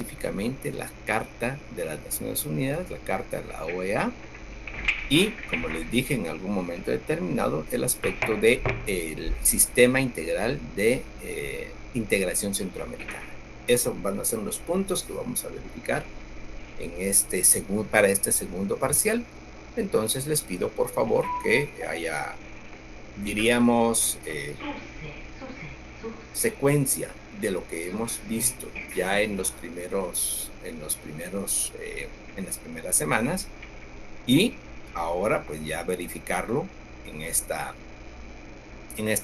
específicamente la Carta de las Naciones Unidas, la Carta de la OEA, y, como les dije en algún momento determinado, el aspecto del sistema integral de integración centroamericana. Esos van a ser los puntos que vamos a verificar para este segundo parcial. Entonces les pido por favor que haya, diríamos, secuencia de lo que hemos visto ya en las primeras semanas, y ahora pues ya verificarlo en esta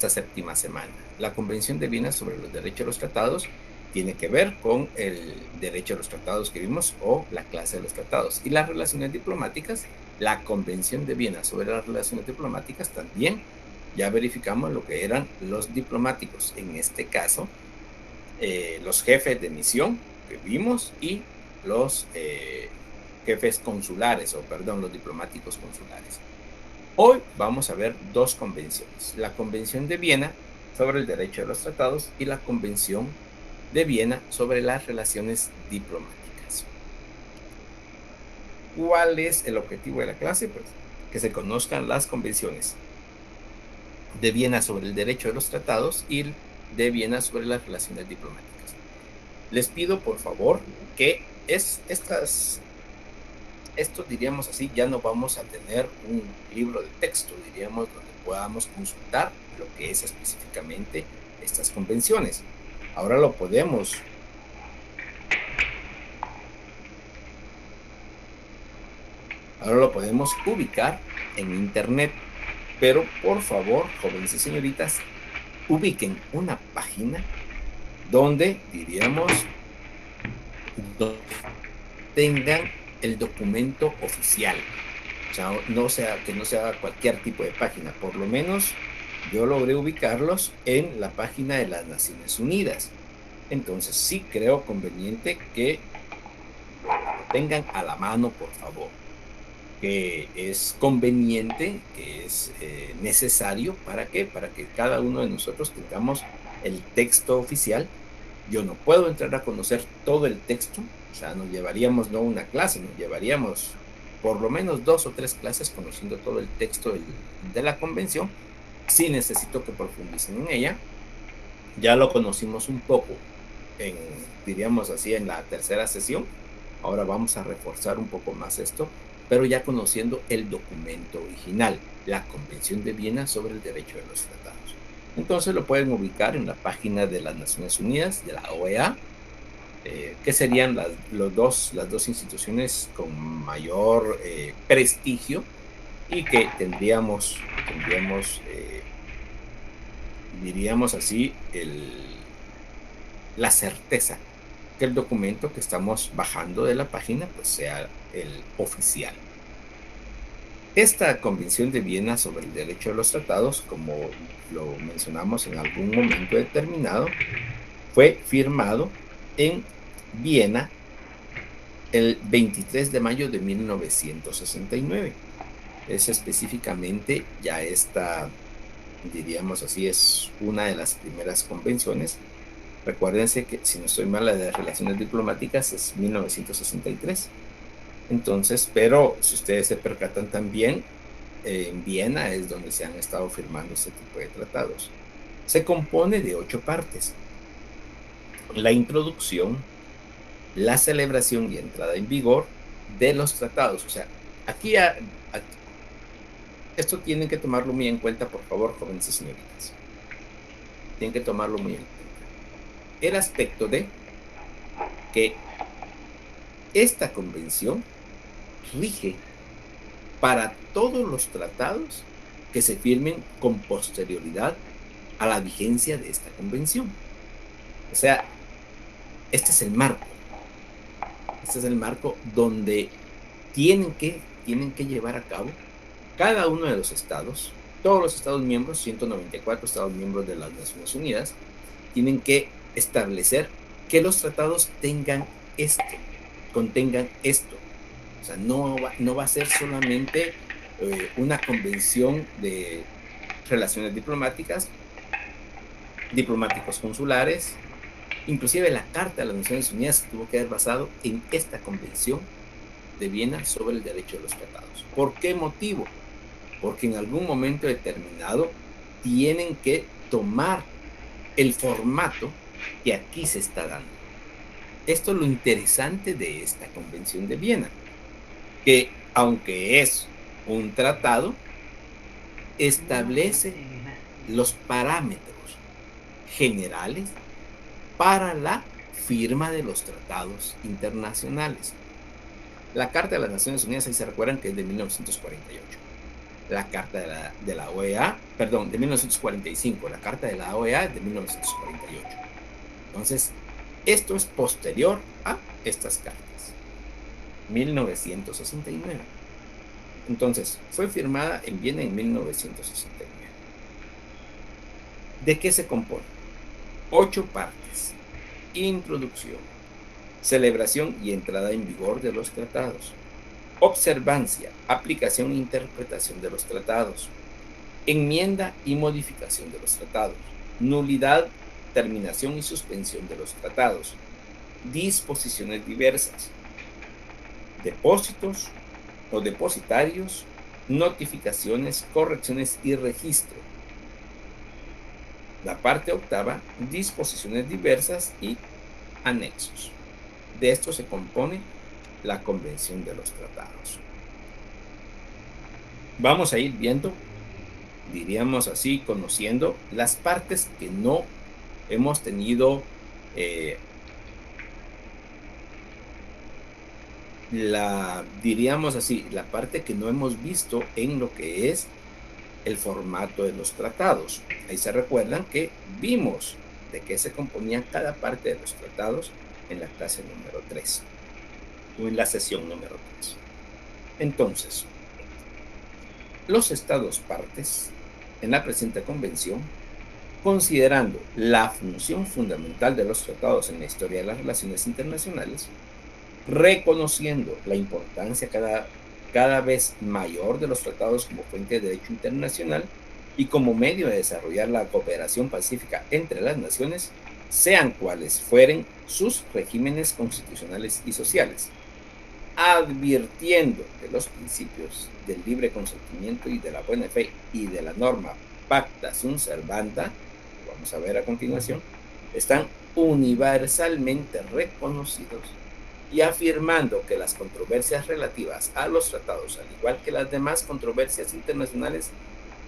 séptima semana. La Convención de Viena sobre los Derechos de los Tratados tiene que ver con el derecho de los tratados que vimos, o la clase de los tratados. Y las relaciones diplomáticas, la Convención de Viena sobre las relaciones diplomáticas, también ya verificamos lo que eran los diplomáticos. En este caso, los jefes de misión que vimos, y los jefes consulares, los diplomáticos consulares. Hoy vamos a ver dos convenciones: la Convención de Viena sobre el derecho de los tratados y la Convención de Viena sobre las relaciones diplomáticas. ¿Cuál es el objetivo de la clase? Pues que se conozcan las convenciones de Viena sobre el derecho de los tratados y de Viena sobre las relaciones diplomáticas. Les pido por favor que esto, diríamos así, ya no vamos a tener un libro de texto, diríamos, donde podamos consultar lo que es específicamente estas convenciones. Ahora lo podemos ubicar en internet, pero por favor, jóvenes y señoritas, ubiquen una página donde, diríamos, tengan el documento oficial. O sea, que no sea cualquier tipo de página. Por lo menos yo logré ubicarlos en la página de las Naciones Unidas. Entonces sí creo conveniente que lo tengan a la mano, por favor. Que es conveniente, que es necesario. ¿Para qué? Para que cada uno de nosotros tengamos el texto oficial. Yo no puedo entrar a conocer todo el texto. O sea, nos llevaríamos no una clase, nos llevaríamos por lo menos 2 o 3 clases conociendo todo el texto de la convención. Sí necesito que profundicen en ella. Ya lo conocimos un poco, diríamos así, en la tercera sesión. Ahora vamos a reforzar un poco más esto, pero ya conociendo el documento original, la Convención de Viena sobre el derecho de los tratados. Entonces lo pueden ubicar en la página de las Naciones Unidas, de la OEA, que serían las dos instituciones con mayor prestigio, y que tendríamos diríamos así, la certeza que el documento que estamos bajando de la página pues sea el oficial. Esta Convención de Viena sobre el derecho de los tratados, como lo mencionamos en algún momento determinado, fue firmado en Viena el 23 de mayo de 1969. Es específicamente ya esta, diríamos así, es una de las primeras convenciones. Recuérdense que, si no estoy mal, la de relaciones diplomáticas es 1963. Entonces, pero si ustedes se percatan también, en Viena es donde se han estado firmando este tipo de tratados. Se compone de 8 partes: la introducción, la celebración y entrada en vigor de los tratados. O sea, aquí esto tienen que tomarlo muy en cuenta, por favor, jóvenes y señoritas. Tienen que tomarlo muy en cuenta. El aspecto de que esta convención rige para todos los tratados que se firmen con posterioridad a la vigencia de esta convención. O sea, este es el marco. Este es el marco donde tienen que llevar a cabo cada uno de los estados, todos los estados miembros, 194 estados miembros de las Naciones Unidas, tienen que establecer que los tratados contengan esto. O sea, no va a ser solamente una convención de relaciones diplomáticas, diplomáticos consulares, Inclusive la Carta de las Naciones Unidas se tuvo que haber basado en esta Convención de Viena sobre el derecho de los tratados. ¿Por qué motivo? Porque en algún momento determinado tienen que tomar el formato que aquí se está dando. Esto es lo interesante de esta Convención de Viena, que aunque es un tratado, establece los parámetros generales para la firma de los tratados internacionales. La Carta de las Naciones Unidas, ahí se recuerdan que es de 1948. La Carta de la OEA, perdón, de 1945. La Carta de la OEA es de 1948. Entonces, esto es posterior a estas cartas. 1969. Entonces, fue firmada en Viena en 1969. ¿De qué se compone? 8 partes. Introducción, celebración y entrada en vigor de los tratados, observancia, aplicación e interpretación de los tratados, enmienda y modificación de los tratados, nulidad, terminación y suspensión de los tratados, disposiciones diversas, depósitos o depositarios, notificaciones, correcciones y registro. La parte octava, disposiciones diversas y anexos. De esto se compone la Convención de los Tratados. Vamos a ir viendo, diríamos así, conociendo las partes que no hemos tenido diríamos así, la parte que no hemos visto en lo que es el formato de los tratados. Ahí se recuerdan que vimos de qué se componía cada parte de los tratados en la clase número 3 o en la sesión número 3. Entonces, los estados partes en la presente convención, considerando la función fundamental de los tratados en la historia de las relaciones internacionales, reconociendo la importancia cada vez mayor de los tratados como fuente de derecho internacional y como medio de desarrollar la cooperación pacífica entre las naciones, sean cuales fueren sus regímenes constitucionales y sociales, advirtiendo que los principios del libre consentimiento y de la buena fe y de la norma pacta sunt servanda, que vamos a ver a continuación, están universalmente reconocidos, y afirmando que las controversias relativas a los tratados, al igual que las demás controversias internacionales,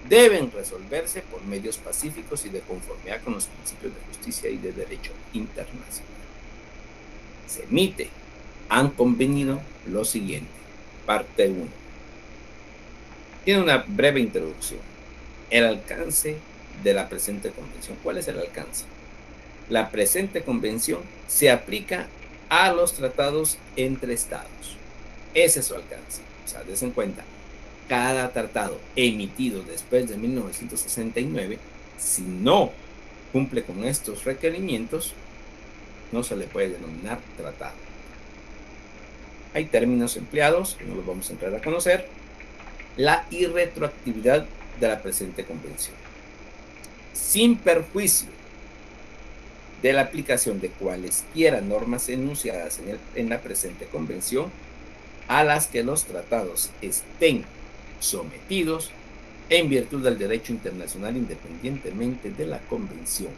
deben resolverse por medios pacíficos y de conformidad con los principios de justicia y de derecho internacional. Se emite, han convenido lo siguiente. Parte 1. Tiene una breve introducción. El alcance de la presente convención. ¿Cuál es el alcance? La presente convención se aplica a los tratados entre estados. Ese es su alcance. O sea, des en cuenta, cada tratado emitido después de 1969, si no cumple con estos requerimientos, no se le puede denominar tratado. Hay términos empleados, que no los vamos a entrar a conocer. La irretroactividad de la presente convención. Sin perjuicio de la aplicación de cualesquiera normas enunciadas en la presente convención, a las que los tratados estén sometidos en virtud del derecho internacional independientemente de la convención.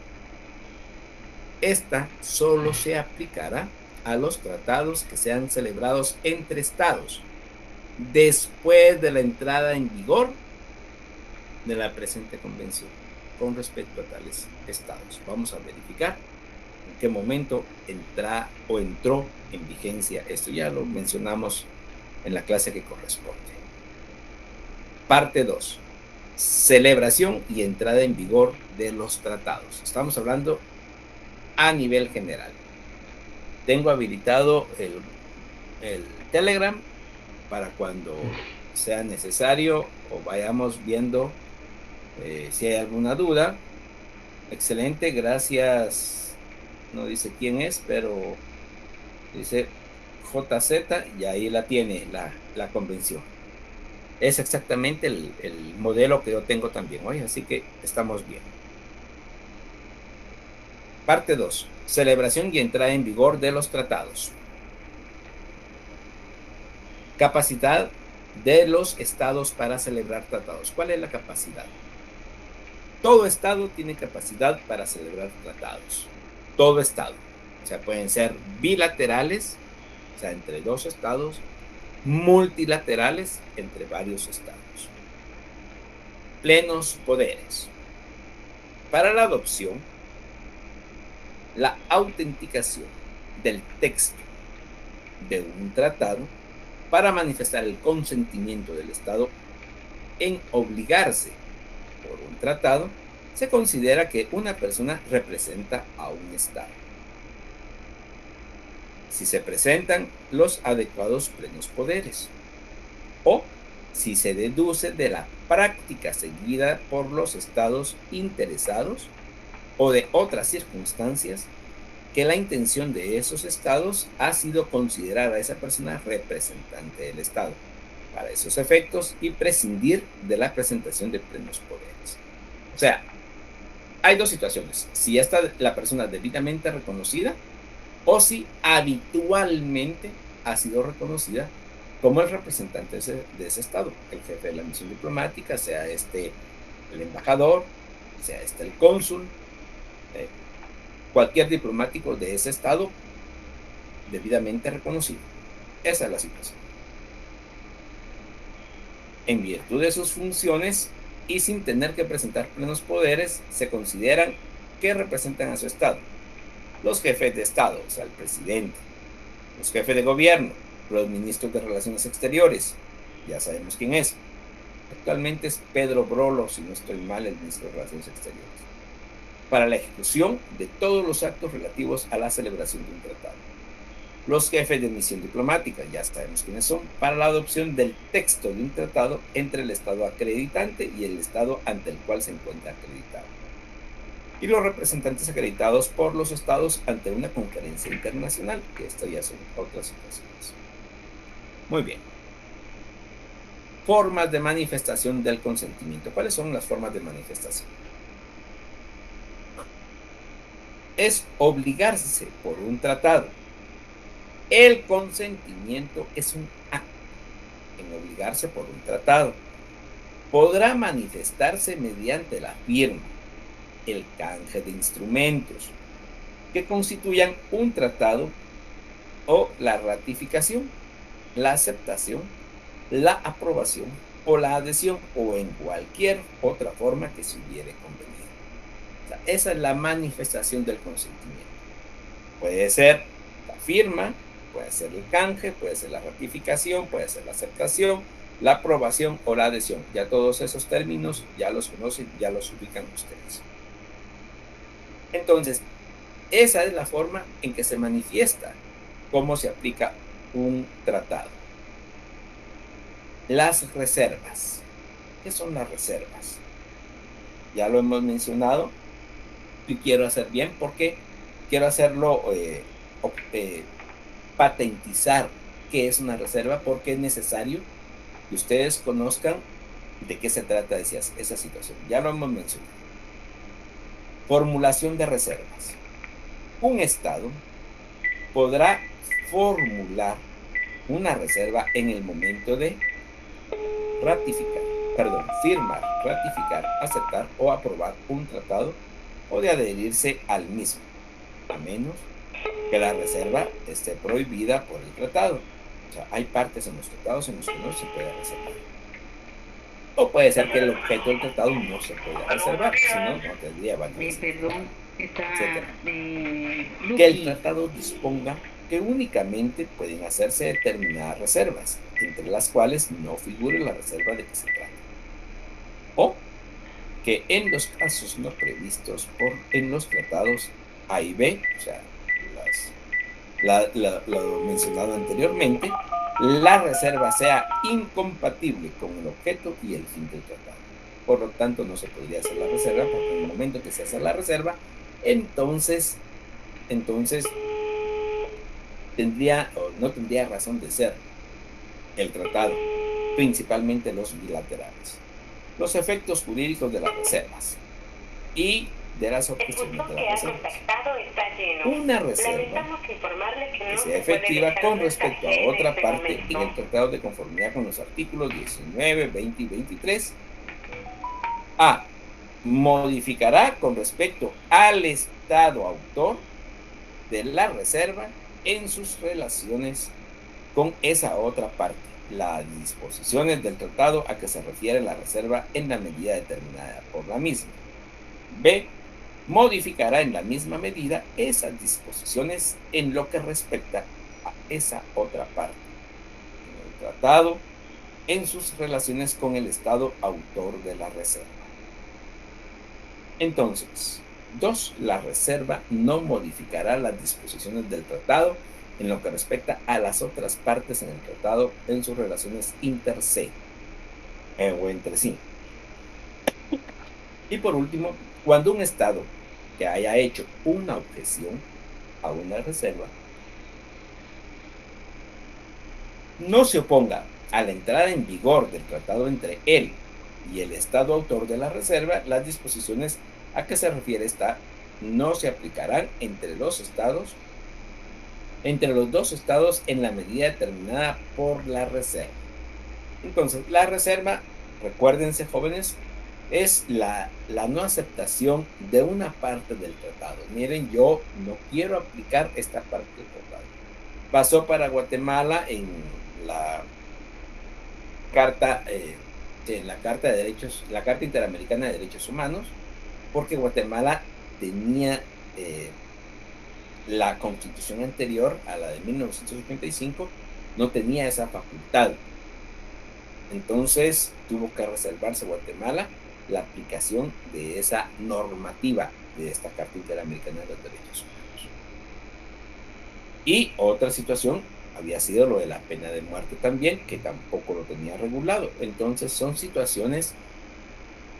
Esta solo se aplicará a los tratados que sean celebrados entre estados después de la entrada en vigor de la presente convención con respecto a tales estados. Vamos a verificar en qué momento entró en vigencia esto. Ya lo mencionamos en la clase que corresponde. Parte 2. Celebración y entrada en vigor de los tratados. Estamos hablando a nivel general. Tengo habilitado el Telegram para cuando sea necesario o vayamos viendo si hay alguna duda. Excelente, gracias. No dice quién es, pero dice JZ y ahí la tiene la convención. Es exactamente el modelo que yo tengo también hoy, así que estamos bien. Parte 2. Celebración y entrada en vigor de los tratados. Capacidad de los estados para celebrar tratados. ¿Cuál es la capacidad? Todo estado tiene capacidad para celebrar tratados. Todo estado. O sea, pueden ser bilaterales, o sea, entre dos estados, multilaterales, entre varios estados. Plenos poderes. Para la adopción, la autenticación del texto de un tratado para manifestar el consentimiento del Estado en obligarse por un tratado, se considera que una persona representa a un Estado. Si se presentan los adecuados plenos poderes, o si se deduce de la práctica seguida por los estados interesados o de otras circunstancias que la intención de esos estados ha sido considerar a esa persona representante del Estado para esos efectos y prescindir de la presentación de plenos poderes. O sea, hay dos situaciones: si está la persona debidamente reconocida o si habitualmente ha sido reconocida como el representante de ese Estado, el jefe de la misión diplomática, sea este el embajador, sea este el cónsul, cualquier diplomático de ese Estado debidamente reconocido. Esa es la situación. En virtud de sus funciones y sin tener que presentar plenos poderes, se consideran que representan a su Estado. Los jefes de Estado, o sea, el presidente, los jefes de gobierno, los ministros de Relaciones Exteriores, ya sabemos quién es. Actualmente es Pedro Brolo, si no estoy mal, el ministro de Relaciones Exteriores, para la ejecución de todos los actos relativos a la celebración de un tratado. Los jefes de misión diplomática, ya sabemos quiénes son, para la adopción del texto de un tratado entre el Estado acreditante y el Estado ante el cual se encuentra acreditado. Y los representantes acreditados por los estados ante una conferencia internacional, que esto ya son otras situaciones. Muy bien. Formas de manifestación del consentimiento. ¿Cuáles son las formas de manifestación? Es obligarse por un tratado. El consentimiento es un acto en obligarse por un tratado. Podrá manifestarse mediante la firma, el canje de instrumentos que constituyan un tratado o la ratificación, la aceptación, la aprobación o la adhesión o en cualquier otra forma que se hubiere convenido. O sea, esa es la manifestación del consentimiento. Puede ser la firma, puede ser el canje, puede ser la ratificación, puede ser la aceptación, la aprobación o la adhesión. Ya todos esos términos ya los conocen, ya los ubican ustedes. Entonces, esa es la forma en que se manifiesta cómo se aplica un tratado. Las reservas. ¿Qué son las reservas? Ya lo hemos mencionado y quiero hacer bien porque quiero hacerlo patentizar qué es una reserva, porque es necesario que ustedes conozcan de qué se trata esa situación. Ya lo hemos mencionado. Formulación de reservas. Un Estado podrá formular una reserva en el momento de firmar, ratificar, aceptar o aprobar un tratado o de adherirse al mismo, a menos que la reserva esté prohibida por el tratado. O sea, hay partes en los tratados en los que no se puede reservar. O puede ser que el objeto del tratado no se pueda reservar, si no, no tendría validez. Que el tratado disponga que únicamente pueden hacerse determinadas reservas, entre las cuales no figure la reserva de que se trata. O que en los casos no previstos en los tratados A y B, o sea, lo mencionado anteriormente, la reserva sea incompatible con el objeto y el fin del tratado. Por lo tanto, no se podría hacer la reserva, porque en el momento que se hace la reserva, entonces no tendría razón de ser el tratado, principalmente los bilaterales. Los efectos jurídicos de las reservas. Y de las El objeciones buzón de que las ha reservas. contactado está lleno. Una reserva Lamentamos informarle que que no sea se puede efectiva dejar con un respecto a mensaje en otra este parte en el momento. tratado de conformidad con los artículos 19, 20 y 23. A. Modificará con respecto al Estado autor de la reserva en sus relaciones con esa otra parte las disposiciones del tratado a que se refiere la reserva en la medida determinada por la misma. B. Modificará en la misma medida esas disposiciones en lo que respecta a esa otra parte en el tratado en sus relaciones con el Estado autor de la reserva. Entonces, 2. La reserva no modificará las disposiciones del tratado en lo que respecta a las otras partes en el tratado en sus relaciones inter se o entre sí. Y por último, cuando un Estado que haya hecho una objeción a una reserva no se oponga a la entrada en vigor del tratado entre él y el Estado autor de la reserva, las disposiciones a que se refiere esta no se aplicarán entre los dos estados en la medida determinada por la reserva. Entonces, la reserva, recuérdense jóvenes, es la no aceptación de una parte del tratado. Miren, yo no quiero aplicar esta parte del tratado. Pasó para Guatemala carta, en la Carta de Derechos, la Carta Interamericana de Derechos Humanos, porque Guatemala tenía la constitución anterior a la de 1985 no tenía esa facultad. Entonces tuvo que reservarse Guatemala la aplicación de esa normativa de esta Carta Interamericana de los Derechos Humanos. Y otra situación había sido lo de la pena de muerte también, que tampoco lo tenía regulado. Entonces son situaciones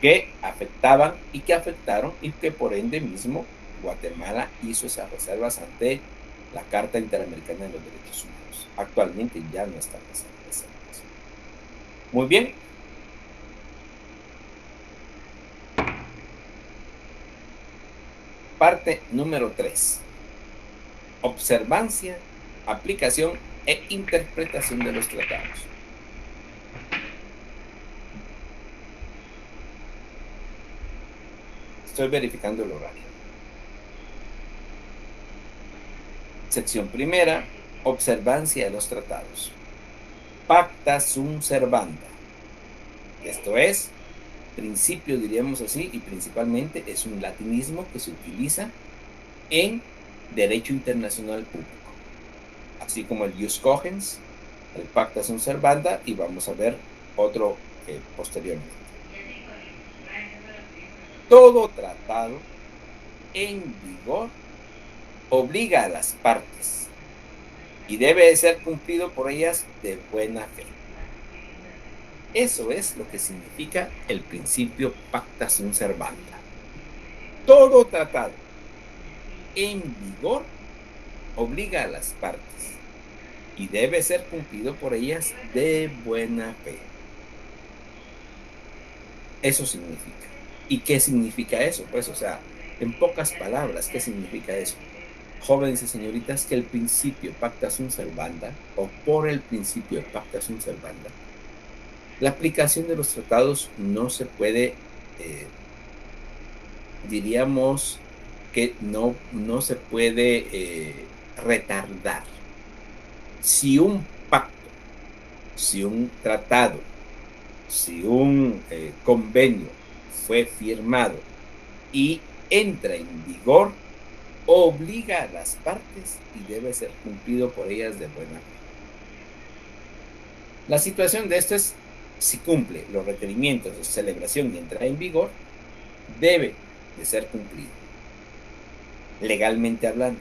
que afectaban y que afectaron y que por ende mismo Guatemala hizo esas reservas ante la Carta Interamericana de los Derechos Humanos. Actualmente ya no están esas reservas. Muy bien. Parte número 3. Observancia, aplicación e interpretación de los tratados. Estoy verificando el horario. Sección primera, observancia de los tratados. Pacta sunt servanda. Esto es, principio, diríamos así, y principalmente es un latinismo que se utiliza en derecho internacional público. Así como el jus cogens, el pacta sunt servanda, y vamos a ver otro posteriormente. Todo tratado en vigor obliga a las partes y debe ser cumplido por ellas de buena fe. Eso es lo que significa el principio pacta sunt servanda. Todo tratado en vigor obliga a las partes y debe ser cumplido por ellas de buena fe. Eso significa. ¿Y qué significa eso? Pues, o sea, en pocas palabras, ¿qué significa eso? Jóvenes y señoritas, que el principio pacta sunt servanda, o por el principio pacta sunt servanda, la aplicación de los tratados no se puede, diríamos que no se puede retardar. Si un pacto, si un tratado, si un convenio fue firmado y entra en vigor, obliga a las partes y debe ser cumplido por ellas de buena fe. La situación de esto es, si cumple los requerimientos de celebración y entra en vigor, debe de ser cumplido, legalmente hablando.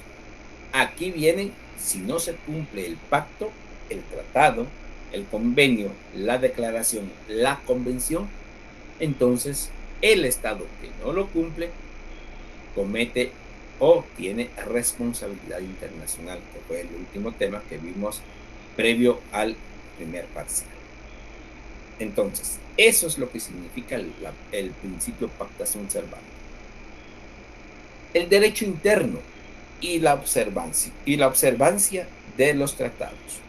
Aquí vienen, si no se cumple el pacto, el tratado, el convenio, la declaración, la convención, entonces el Estado que no lo cumple comete o tiene responsabilidad internacional, que fue el último tema que vimos previo al primer parcial. Entonces, eso es lo que significa el principio pacta sunt servanda. el derecho interno y la observancia de los tratados.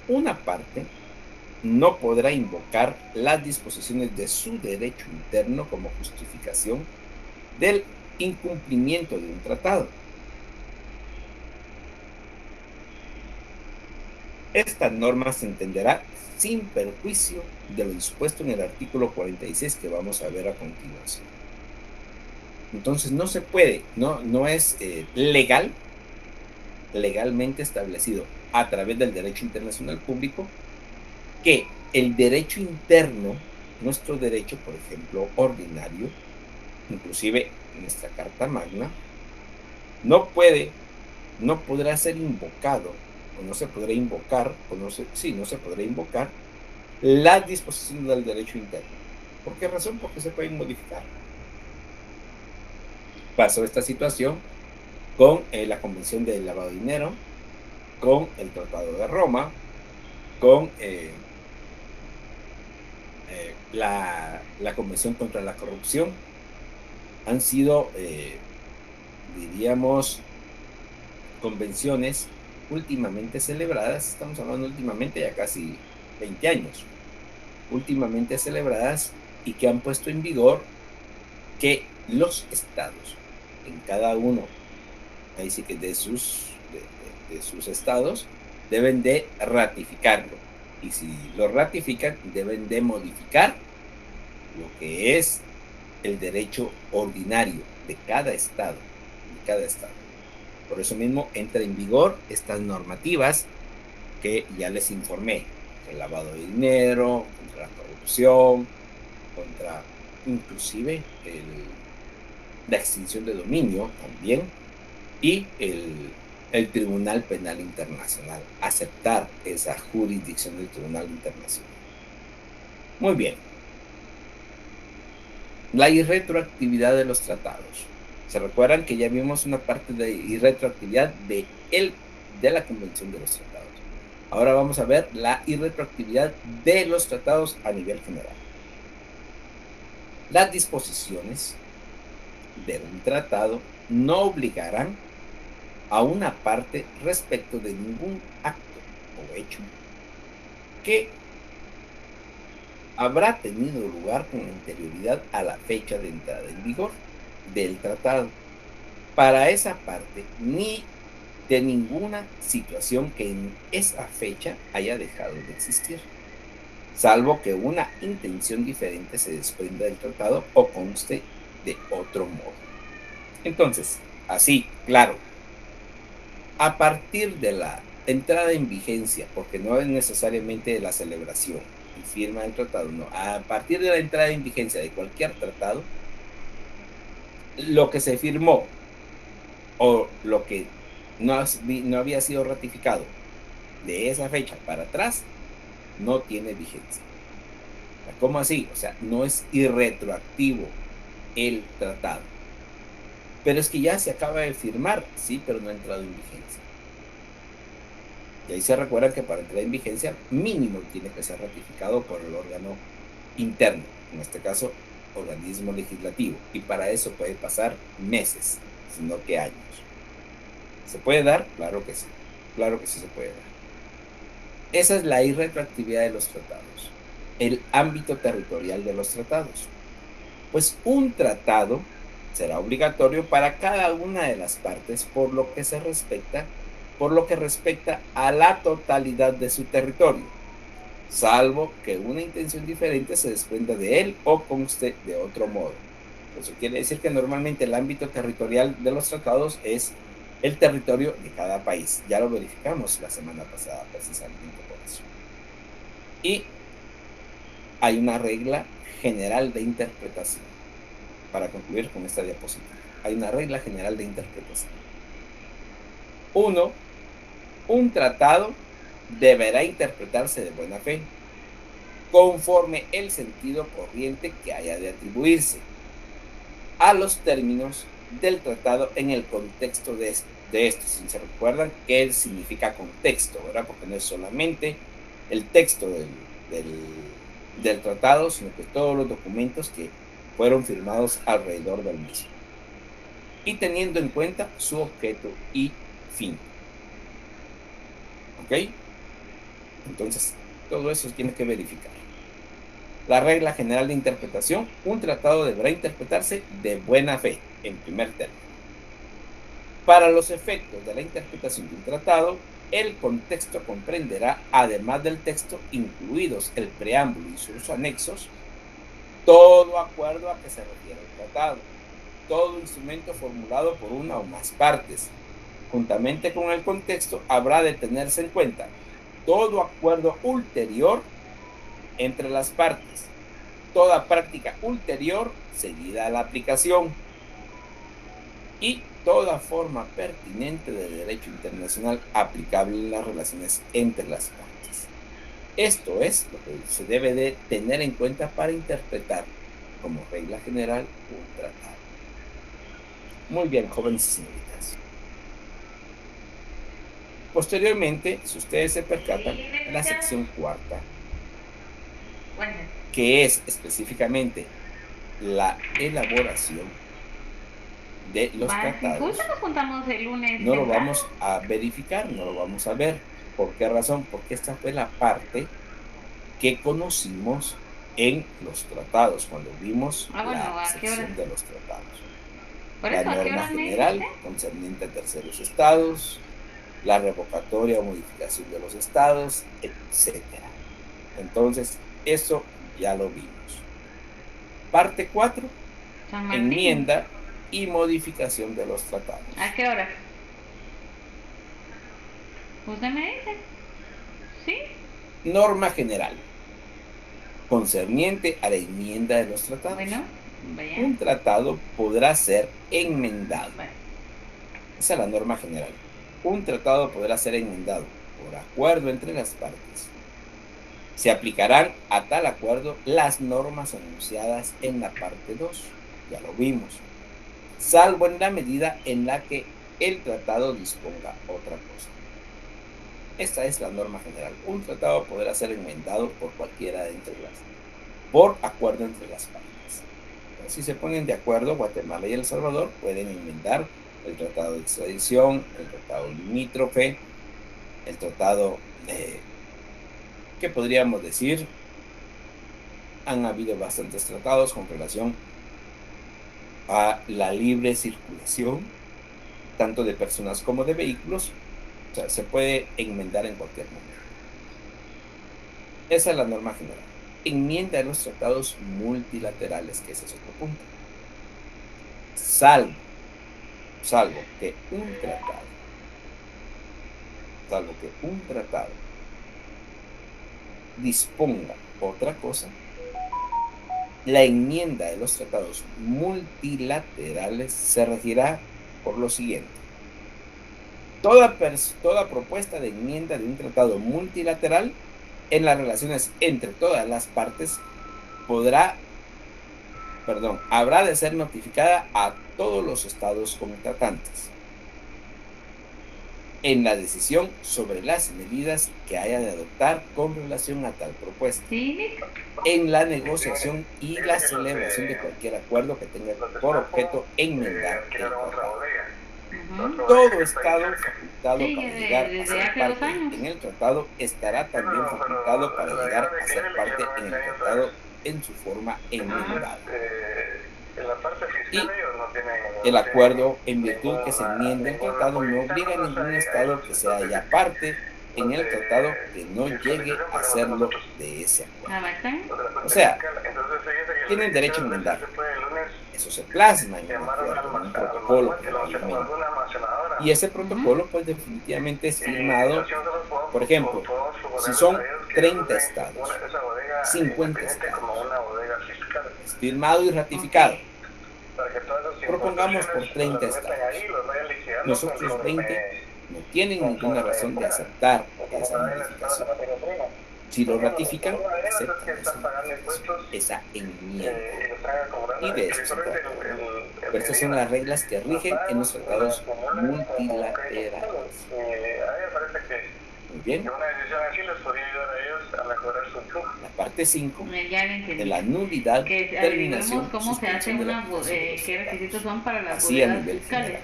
Una parte no podrá invocar las disposiciones de su derecho interno como justificación del incumplimiento de un tratado. Esta norma se entenderá sin perjuicio de lo dispuesto en el artículo 46 que vamos a ver a continuación. Entonces no se puede, no es legalmente establecido a través del derecho internacional público que el derecho interno, nuestro derecho, por ejemplo, ordinario, inclusive nuestra Carta Magna, no podrá ser invocado, o no se podrá invocar, no se podrá invocar las disposiciones del derecho interno. ¿Por qué razón? Porque se pueden modificar. Pasó esta situación con la Convención del Lavado de Dinero, con el Tratado de Roma, con la Convención contra la Corrupción. Han sido, diríamos, convenciones últimamente celebradas, estamos hablando últimamente ya casi 20 años, últimamente celebradas y que han puesto en vigor que los estados, en cada uno, ahí sí que de sus estados, deben de ratificarlo. Y si lo ratifican, deben de modificar lo que es el derecho ordinario de cada estado, de cada estado. Por eso mismo entra en vigor estas normativas que ya les informé, el lavado de dinero, contra la corrupción, contra inclusive la extinción de dominio también, y el Tribunal Penal Internacional, aceptar esa jurisdicción del Tribunal Internacional. Muy bien. La irretroactividad de los tratados. ¿Se recuerdan que ya vimos una parte de irretroactividad de la Convención de los Tratados? Ahora vamos a ver la irretroactividad de los tratados a nivel general. Las disposiciones de un tratado no obligarán a una parte respecto de ningún acto o hecho que habrá tenido lugar con anterioridad a la fecha de entrada en vigor del tratado. Para esa parte, ni de ninguna situación que en esa fecha haya dejado de existir, salvo que una intención diferente se desprenda del tratado o conste de otro modo. Entonces, así, claro, a partir de la entrada en vigencia, porque no es necesariamente la celebración y firma del tratado, no, a partir de la entrada en vigencia de cualquier tratado, lo que se firmó o lo que no había sido ratificado de esa fecha para atrás, no tiene vigencia. ¿Cómo así? O sea, no es irretroactivo el tratado. Pero es que ya se acaba de firmar, sí, pero no ha entrado en vigencia. Y ahí se recuerda que para entrar en vigencia, mínimo tiene que ser ratificado por el órgano interno, en este caso, organismo legislativo. Y para eso puede pasar meses, sino que años. ¿Se puede dar? Claro que sí. Claro que sí se puede dar. Esa es la irretroactividad de los tratados. El ámbito territorial de los tratados. Pues un tratado será obligatorio para cada una de las partes por lo que respecta a la totalidad de su territorio, salvo que una intención diferente se desprenda de él o conste de otro modo. Eso quiere decir que normalmente el ámbito territorial de los tratados es el territorio de cada país. Ya lo verificamos la semana pasada precisamente por eso. Y hay una regla general de interpretación. Para concluir con esta diapositiva, hay una regla general de interpretación. 1. Un tratado deberá interpretarse de buena fe, conforme el sentido corriente que haya de atribuirse a los términos del tratado en el contexto de esto. Si se recuerdan, ¿qué significa contexto? ¿Verdad? Porque no es solamente el texto del tratado, sino que todos los documentos que fueron firmados alrededor del mismo. y teniendo en cuenta su objeto y fin. ¿Ok? Entonces, todo eso tiene que verificar. La regla general de interpretación: un tratado deberá interpretarse de buena fe, en primer término. Para los efectos de la interpretación de un tratado, el contexto comprenderá, además del texto, incluidos el preámbulo y sus anexos, todo acuerdo a que se refiere el tratado, todo instrumento formulado por una o más partes. Juntamente con el contexto, habrá de tenerse en cuenta todo acuerdo ulterior entre las partes, toda práctica ulterior seguida a la aplicación y toda forma pertinente de derecho internacional aplicable en las relaciones entre las partes. Esto es lo que se debe de tener en cuenta para interpretar como regla general un tratado. Muy bien, jóvenes y señoritas. Posteriormente, si ustedes se percatan, la sección cuarta, que es específicamente la elaboración de los tratados, nos juntamos el lunes no lo temprano. vamos a verificar, no lo vamos a ver. ¿Por qué razón? Porque esta fue la parte que conocimos en los tratados, cuando vimos la sección de los tratados. La norma general concerniente a terceros estados, la revocatoria o modificación de los estados, etc. Entonces, eso ya lo vimos. Parte 4, enmienda y modificación de los tratados. ¿A qué hora? ¿Usted me dice? ¿Sí? Norma general concerniente a la enmienda de los tratados. Bueno, vaya. Un tratado podrá ser enmendado. Esa es la norma general. Un tratado podrá ser enmendado por acuerdo entre las partes. Se aplicarán a tal acuerdo las normas anunciadas en la parte 2, ya lo vimos, salvo en la medida en la que el tratado disponga otra cosa. Esta es la norma general. Un tratado podrá ser enmendado por cualquiera de entre las, por acuerdo entre las partes. Si se ponen de acuerdo, Guatemala y El Salvador pueden enmendar el tratado de extradición, el tratado limítrofe, el tratado, ¿qué podríamos decir? Han habido bastantes tratados con relación a la libre circulación, tanto de personas como de vehículos. O sea, se puede enmendar en cualquier momento. Esa es la norma general. Enmienda de los tratados multilaterales, que ese es otro punto. Salvo que un tratado disponga otra cosa, la enmienda de los tratados multilaterales se regirá por lo siguiente. Toda propuesta de enmienda de un tratado multilateral en las relaciones entre todas las partes habrá de ser notificada a todos los estados contratantes en la decisión sobre las medidas que haya de adoptar con relación a tal propuesta, en la negociación y la celebración de cualquier acuerdo que tenga por objeto enmendar el tratado. Todo estado facultado para llegar a ser parte en el tratado estará también facultado para llegar a ser parte en el tratado en su forma enmendada. Y el acuerdo en virtud que se enmiende el tratado no obliga a ningún estado que sea ya parte en el tratado que no llegue a hacerlo de ese acuerdo. O sea, tienen derecho a enmendar. Eso se plasma en un acuerdo, en un protocolo. Y ese protocolo, pues definitivamente es firmado, por ejemplo, si son 30 estados, 50 estados, es firmado y ratificado. Propongamos por 30 estados. Los otros 20 no tienen ninguna razón de aceptar esa modificación. Si lo ratifican, aceptan esa enmienda. Y de eso se trata. Pero estas son las reglas que rigen en los tratados multilaterales. Muy bien. Una decisión así les podría ayudar a ellos a mejorar su flujo. La parte 5 Ya lo entendí. de la nulidad, Que terminación, averiguemos cómo se hace suspensión de la una, aplicación de los qué requisitos tratados. son para las Así a bodegas nivel fiscales. general.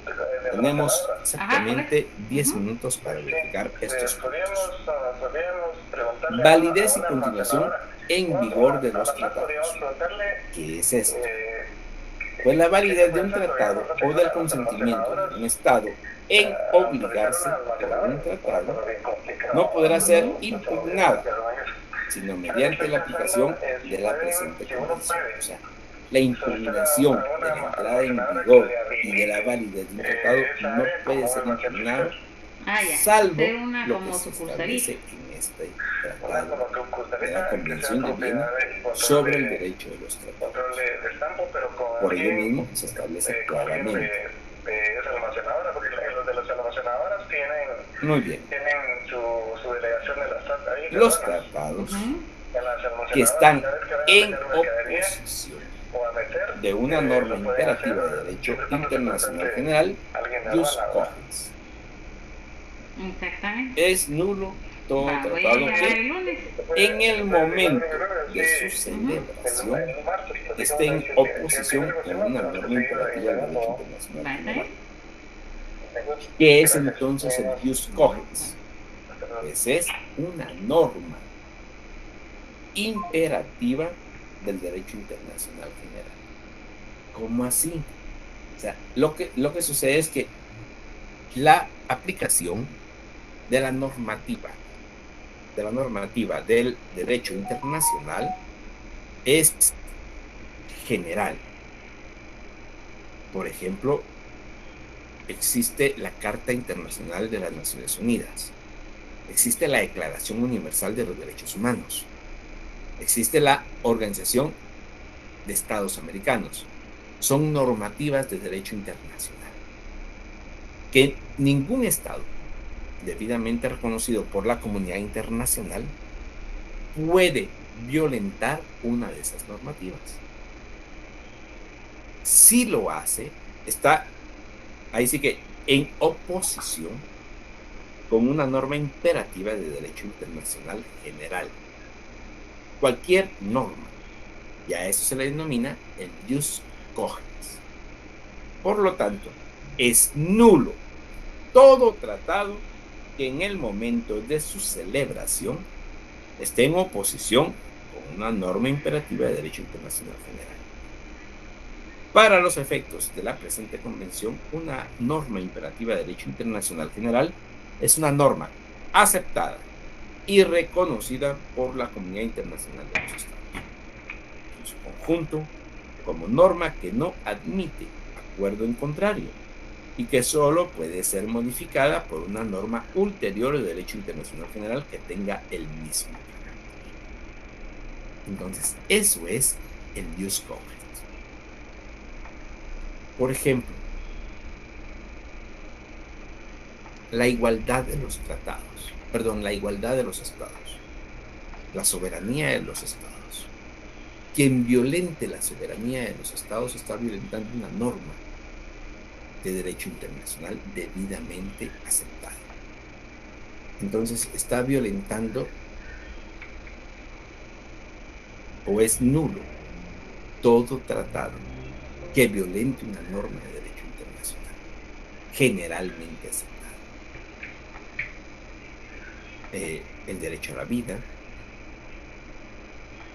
De la Tenemos palabra. exactamente 10 Ujú. minutos para verificar estos puntos. Podríamos preguntarle Validez a y una continuación almacenadora. en vigor de los Podríamos tratados. preguntarle ¿Qué es esto? eh, Pues la qué validez de un puede hacer el tratado gobierno o ayudar del a las consentimiento de almacenadoras un Estado en a autorizar obligarse una por almacenadora. un tratado Pero bien complicado. no podrá ser Ujú. impugnada, sino mediante la aplicación de la presente convención. O sea, la impugnación de la entrada en vigor y de la validez de un tratado no puede ser impugnada, Ah, ya. salvo Ser una lo que como se sucursaliza. establece en este Una tratado como tu de costarita la que Convención sea de Viena propiedad y control sobre el de, derecho de los control tratados. de estampo, pero con Por ello alguien, mismo se establece con alguien claramente. de esa almacenadora, porque los de las almacenadoras Muy bien. tienen su delegación de las ahí, Los aduanas. tratados Ujú. En las que almacenadoras, están cada vez que vayan a en meter mercadería oposición o a meter, de una norma lo pueden hacer imperativa de derecho siempre y cuando se internacional presente general, alguien de jus aduana, ¿verdad? cogens. Exactamente. Es nulo todo Va, voy a tratado llegar que el lunes. en el momento de su Sí, celebración en marzo, esté en oposición con una norma imperativa del derecho internacional ¿Va, está general. bien? ¿Qué es entonces el jus cogens? Pues es una norma imperativa del derecho internacional general. ¿Cómo así? O sea, lo que sucede es que la aplicación de la normativa del derecho internacional es general. Por ejemplo, existe la Carta Internacional de las Naciones Unidas, existe la Declaración Universal de los Derechos Humanos, existe la Organización de Estados Americanos. Son normativas de derecho internacional que ningún Estado debidamente reconocido por la comunidad internacional puede violentar una de esas normativas. Si lo hace, está ahí sí que en oposición con una norma imperativa de derecho internacional general. Cualquier norma, y a eso se le denomina el jus cogens. Por lo tanto, es nulo todo tratado que en el momento de su celebración esté en oposición con una norma imperativa de derecho internacional general. Para los efectos de la presente convención, una norma imperativa de derecho internacional general es una norma aceptada y reconocida por la comunidad internacional de los Estados, en su conjunto, como norma que no admite acuerdo en contrario y que solo puede ser modificada por una norma ulterior de derecho internacional general que tenga el mismo carácter. Entonces, eso es el jus cogens. Por ejemplo, la igualdad de los tratados, la igualdad de los estados, la soberanía de los estados. Quien violente la soberanía de los estados está violentando una norma de derecho internacional debidamente aceptada. Entonces está violentando o es nulo todo tratado que violente una norma de derecho internacional generalmente aceptada. El derecho a la vida,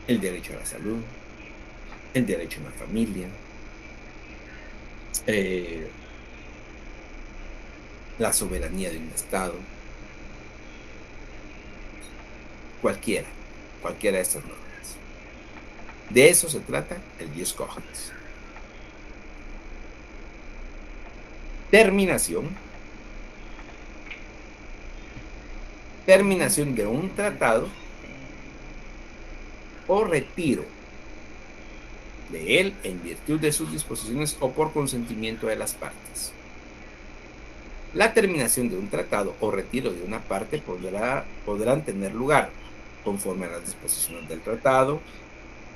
el derecho a la salud, el derecho a una familia, la soberanía de un Estado, cualquiera de estas normas. De eso se trata el jus cogens. Terminación de un tratado o retiro de él en virtud de sus disposiciones o por consentimiento de las partes. La terminación de un tratado o retiro de una parte podrán tener lugar conforme a las disposiciones del tratado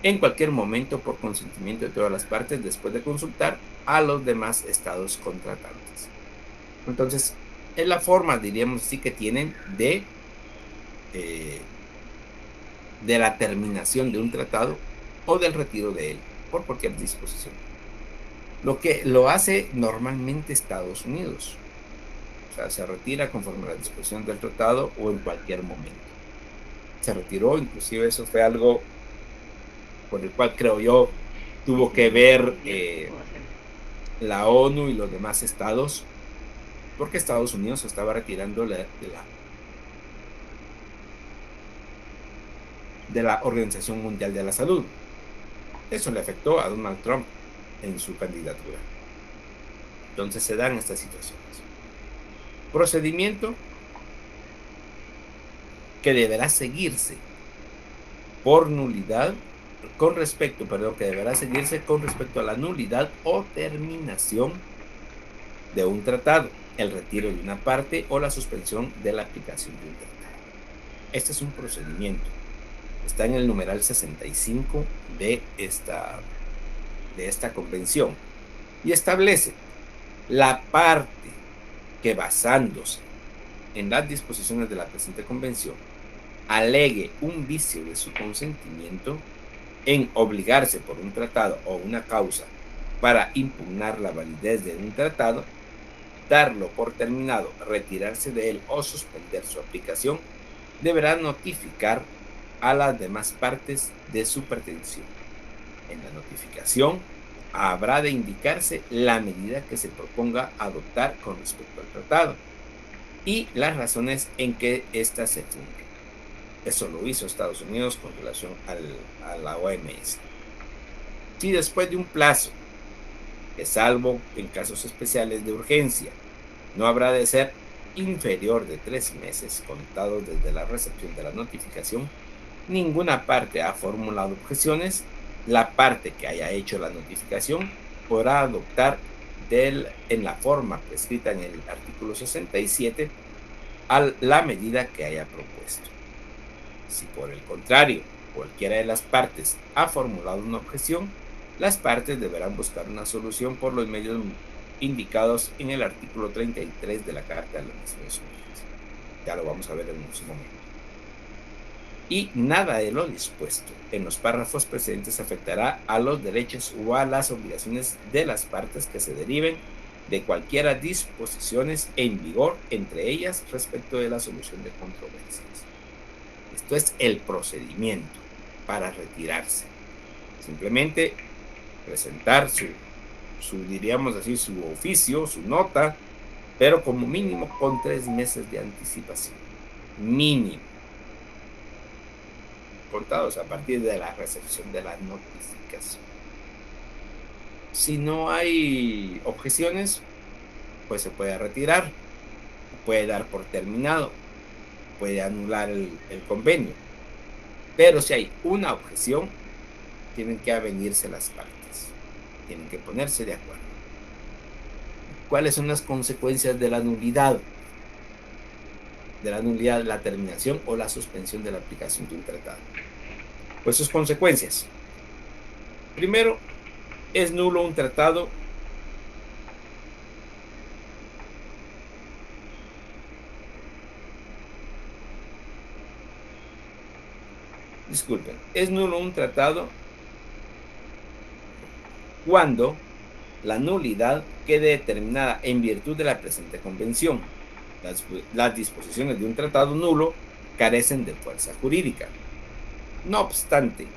en cualquier momento por consentimiento de todas las partes después de consultar a los demás estados contratantes. Entonces, Es la forma, diríamos así, que tienen de la terminación de un tratado o del retiro de él por cualquier disposición. Lo que lo hace normalmente Estados Unidos. O sea, se retira conforme a la disposición del tratado o en cualquier momento. Se retiró, inclusive eso fue algo por el cual creo yo tuvo que ver la ONU y los demás estados, porque Estados Unidos se estaba retirando de la Organización Mundial de la Salud. Eso le afectó a Donald Trump en su candidatura. Entonces se dan estas situaciones. Procedimiento que deberá seguirse por nulidad, que deberá seguirse con respecto a la nulidad o terminación de un tratado, el retiro de una parte o la suspensión de la aplicación de un tratado. Este es un procedimiento. Está en el numeral 65 de esta convención y establece la parte que, basándose en las disposiciones de la presente convención, alegue un vicio de su consentimiento en obligarse por un tratado o una causa para impugnar la validez de un tratado, darlo por terminado, retirarse de él o suspender su aplicación, deberá notificar a las demás partes de su pretensión. En la notificación habrá de indicarse la medida que se proponga adoptar con respecto al tratado y las razones en que ésta se funde. Eso lo hizo Estados Unidos con relación a la OMS. Si después de un plazo, que salvo en casos especiales de urgencia, no habrá de ser inferior de 3 meses contados desde la recepción de la notificación, ninguna parte ha formulado objeciones, la parte que haya hecho la notificación podrá adoptar en la forma prescrita en el artículo 67 la medida que haya propuesto. Si por el contrario cualquiera de las partes ha formulado una objeción, las partes deberán buscar una solución por los medios indicados en el artículo 33 de la Carta de las Naciones Unidas. Ya lo vamos a ver en un momento. Y nada de lo dispuesto en los párrafos precedentes afectará a los derechos o a las obligaciones de las partes que se deriven de cualquiera disposiciones en vigor entre ellas respecto de la solución de controversias. Esto es el procedimiento para retirarse. Simplemente presentar diríamos así, su oficio, su nota, pero como mínimo con 3 meses de anticipación. Mínimo. Contados a partir de la recepción de la notificación. Si no hay objeciones, pues se puede retirar, puede dar por terminado, puede anular el convenio. Pero si hay una objeción, tienen que avenirse las partes, tienen que ponerse de acuerdo. ¿Cuáles son las consecuencias de la nulidad? La terminación o la suspensión de la aplicación de un tratado. Pues sus consecuencias. Primero, es nulo un tratado es nulo un tratado cuando la nulidad quede determinada en virtud de la presente convención. Las disposiciones de un tratado nulo carecen de fuerza jurídica. No obstante,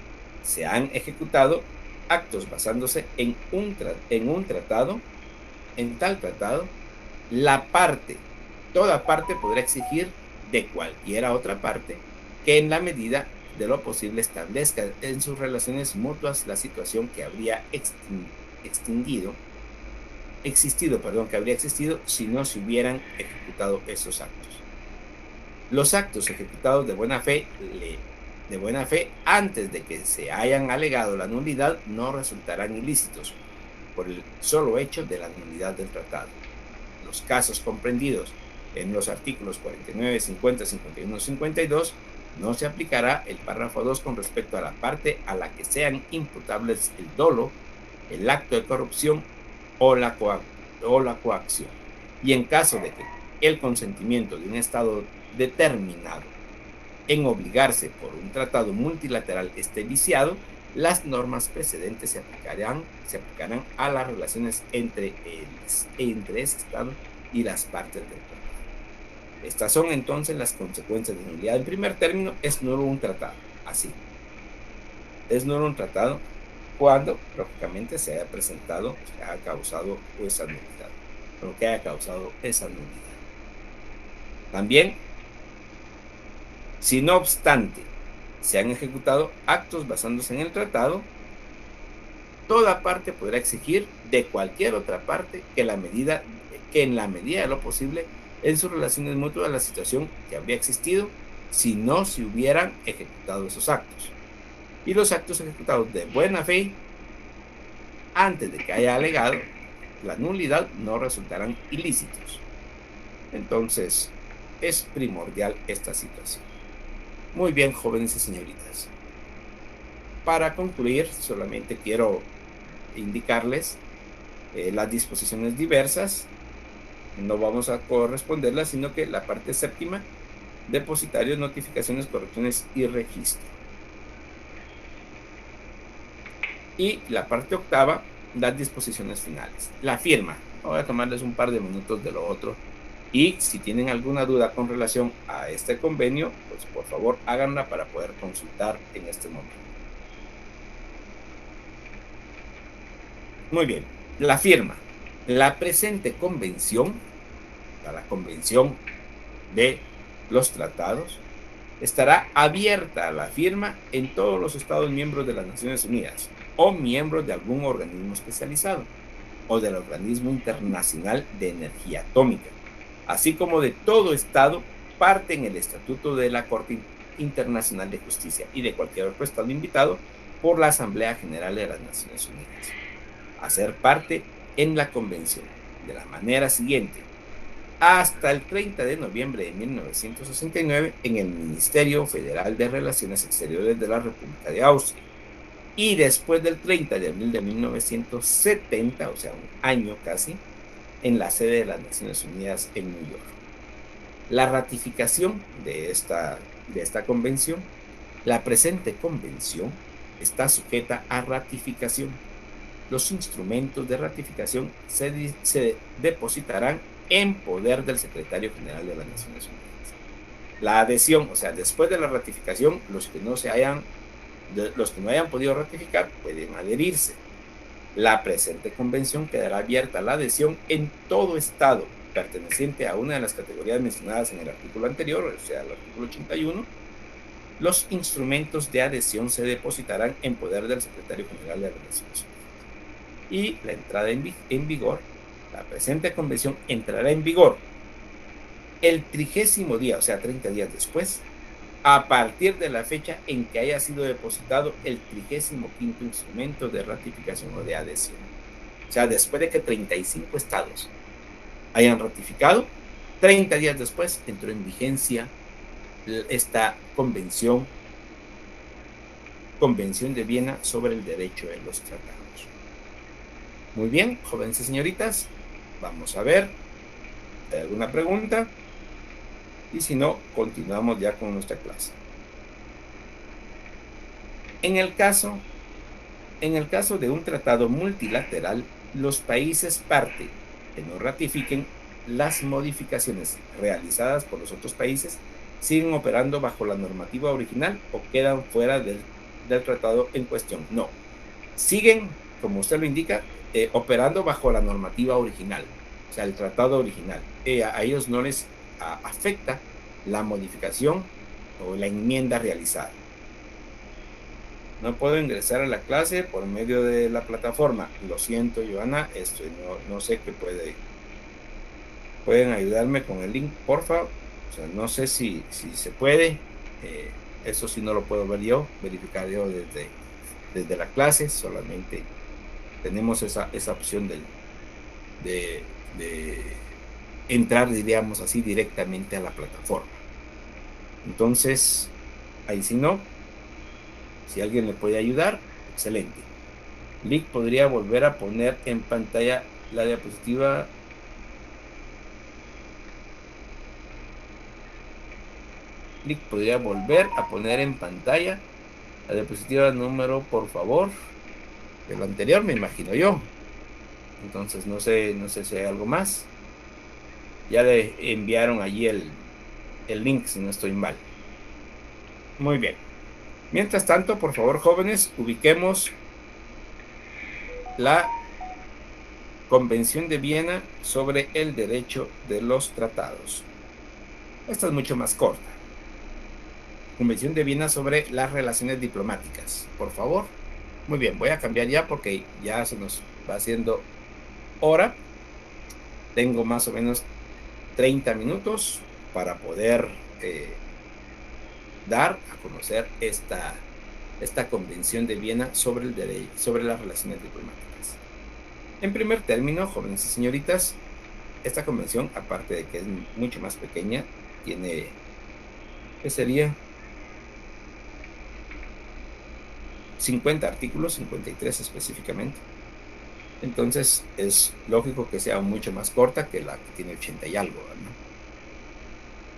se han ejecutado actos basándose en tal tratado, toda parte podrá exigir de cualquiera otra parte que en la medida de lo posible establezca en sus relaciones mutuas la situación que habría existido si no se hubieran ejecutado esos actos. Los actos ejecutados de buena fe antes de que se hayan alegado la nulidad no resultarán ilícitos por el solo hecho de la nulidad del tratado. Los casos comprendidos en los artículos 49, 50, 51, 52 no se aplicará el párrafo 2 con respecto a la parte a la que sean imputables el dolo, el acto de corrupción o la coacción. Y en caso de que el consentimiento de un Estado determinado en obligarse por un tratado multilateral esté viciado, las normas precedentes se aplicarán a las relaciones entre ese Estado y las partes del tratado. Estas son entonces las consecuencias de nulidad. En primer término, es nulo un tratado, así. Es nulo un tratado cuando, lógicamente, se haya presentado, se haya causado esa nulidad, lo que haya causado esa nulidad. También, si no obstante se han ejecutado actos basándose en el tratado, toda parte podrá exigir de cualquier otra parte que en la medida de lo posible en sus relaciones mutuas la situación que habría existido si no se hubieran ejecutado esos actos. Y los actos ejecutados de buena fe antes de que haya alegado la nulidad no resultarán ilícitos. Entonces, es primordial esta situación. Muy bien, jóvenes y señoritas. Para concluir, solamente quiero indicarles las disposiciones diversas. No vamos a corresponderlas, sino que la parte séptima, depositarios, notificaciones, correcciones y registro. Y la parte octava, las disposiciones finales. La firma. Voy a tomarles un par de minutos de lo otro. Y si tienen alguna duda con relación a este convenio, pues por favor háganla para poder consultar en este momento. Muy bien, la firma. La presente convención, la convención de los tratados, estará abierta a la firma en todos los Estados miembros de las Naciones Unidas o miembros de algún organismo especializado o del Organismo Internacional de Energía Atómica, así como de todo Estado parte en el Estatuto de la Corte Internacional de Justicia y de cualquier otro Estado invitado por la Asamblea General de las Naciones Unidas a ser parte en la convención de la manera siguiente: hasta el 30 de noviembre de 1969 en el Ministerio Federal de Relaciones Exteriores de la República de Austria, y después del 30 de abril de 1970, o sea, un año casi, en la sede de las Naciones Unidas en New York. La ratificación de esta convención, la presente convención, está sujeta a ratificación. Los instrumentos de ratificación se depositarán en poder del Secretario General de las Naciones Unidas. La adhesión, o sea, después de la ratificación, los que no hayan podido ratificar pueden adherirse. La presente convención quedará abierta a la adhesión en todo Estado perteneciente a una de las categorías mencionadas en el artículo anterior, o sea, el artículo 81. Los instrumentos de adhesión se depositarán en poder del Secretario General de las Naciones Unidas. Y la entrada en vigor, la presente convención entrará en vigor el 30º día, o sea, 30 días después, a partir de la fecha en que haya sido depositado el 35º instrumento de ratificación o de adhesión. O sea, después de que 35 estados hayan ratificado, 30 días después entró en vigencia esta convención de Viena sobre el derecho de los tratados. Muy bien, jóvenes y señoritas, vamos a ver, ¿hay alguna pregunta? Y si no, continuamos ya con nuestra clase. En el caso de un tratado multilateral, los países parte que no ratifiquen las modificaciones realizadas por los otros países siguen operando bajo la normativa original o quedan fuera del tratado en cuestión. No, siguen, como usted lo indica, operando bajo la normativa original, o sea, el tratado original. A ellos no les afecta la modificación o la enmienda realizada. No puedo ingresar a la clase por medio de la plataforma. Lo siento, Joana, no sé qué pueden ayudarme con el link, por favor. O sea, no sé si se puede. Eso sí no lo puedo ver yo, verificar yo desde la clase. Solamente tenemos esa opción de entrar, diríamos así, directamente a la plataforma. Entonces, ahí si no, si alguien le puede ayudar, excelente. Lick podría volver a poner en pantalla la diapositiva. clic, podría volver a poner en pantalla la diapositiva número, por favor, de lo anterior, me imagino yo. Entonces, no sé si hay algo más. Ya le enviaron allí el link, si no estoy mal. Muy bien. Mientras tanto, por favor, jóvenes, ubiquemos la Convención de Viena sobre el derecho de los tratados. Esta es mucho más corta. Convención de Viena sobre las relaciones diplomáticas. Por favor. Muy bien, voy a cambiar ya porque ya se nos va haciendo hora. Tengo más o menos 30 minutos para poder dar a conocer esta Convención de Viena sobre el derecho, sobre las relaciones diplomáticas. En primer término, jóvenes y señoritas, esta convención, aparte de que es mucho más pequeña, tiene, ¿qué sería? 50 artículos, 53 específicamente. Entonces, es lógico que sea mucho más corta que la que tiene 80 y algo, ¿no?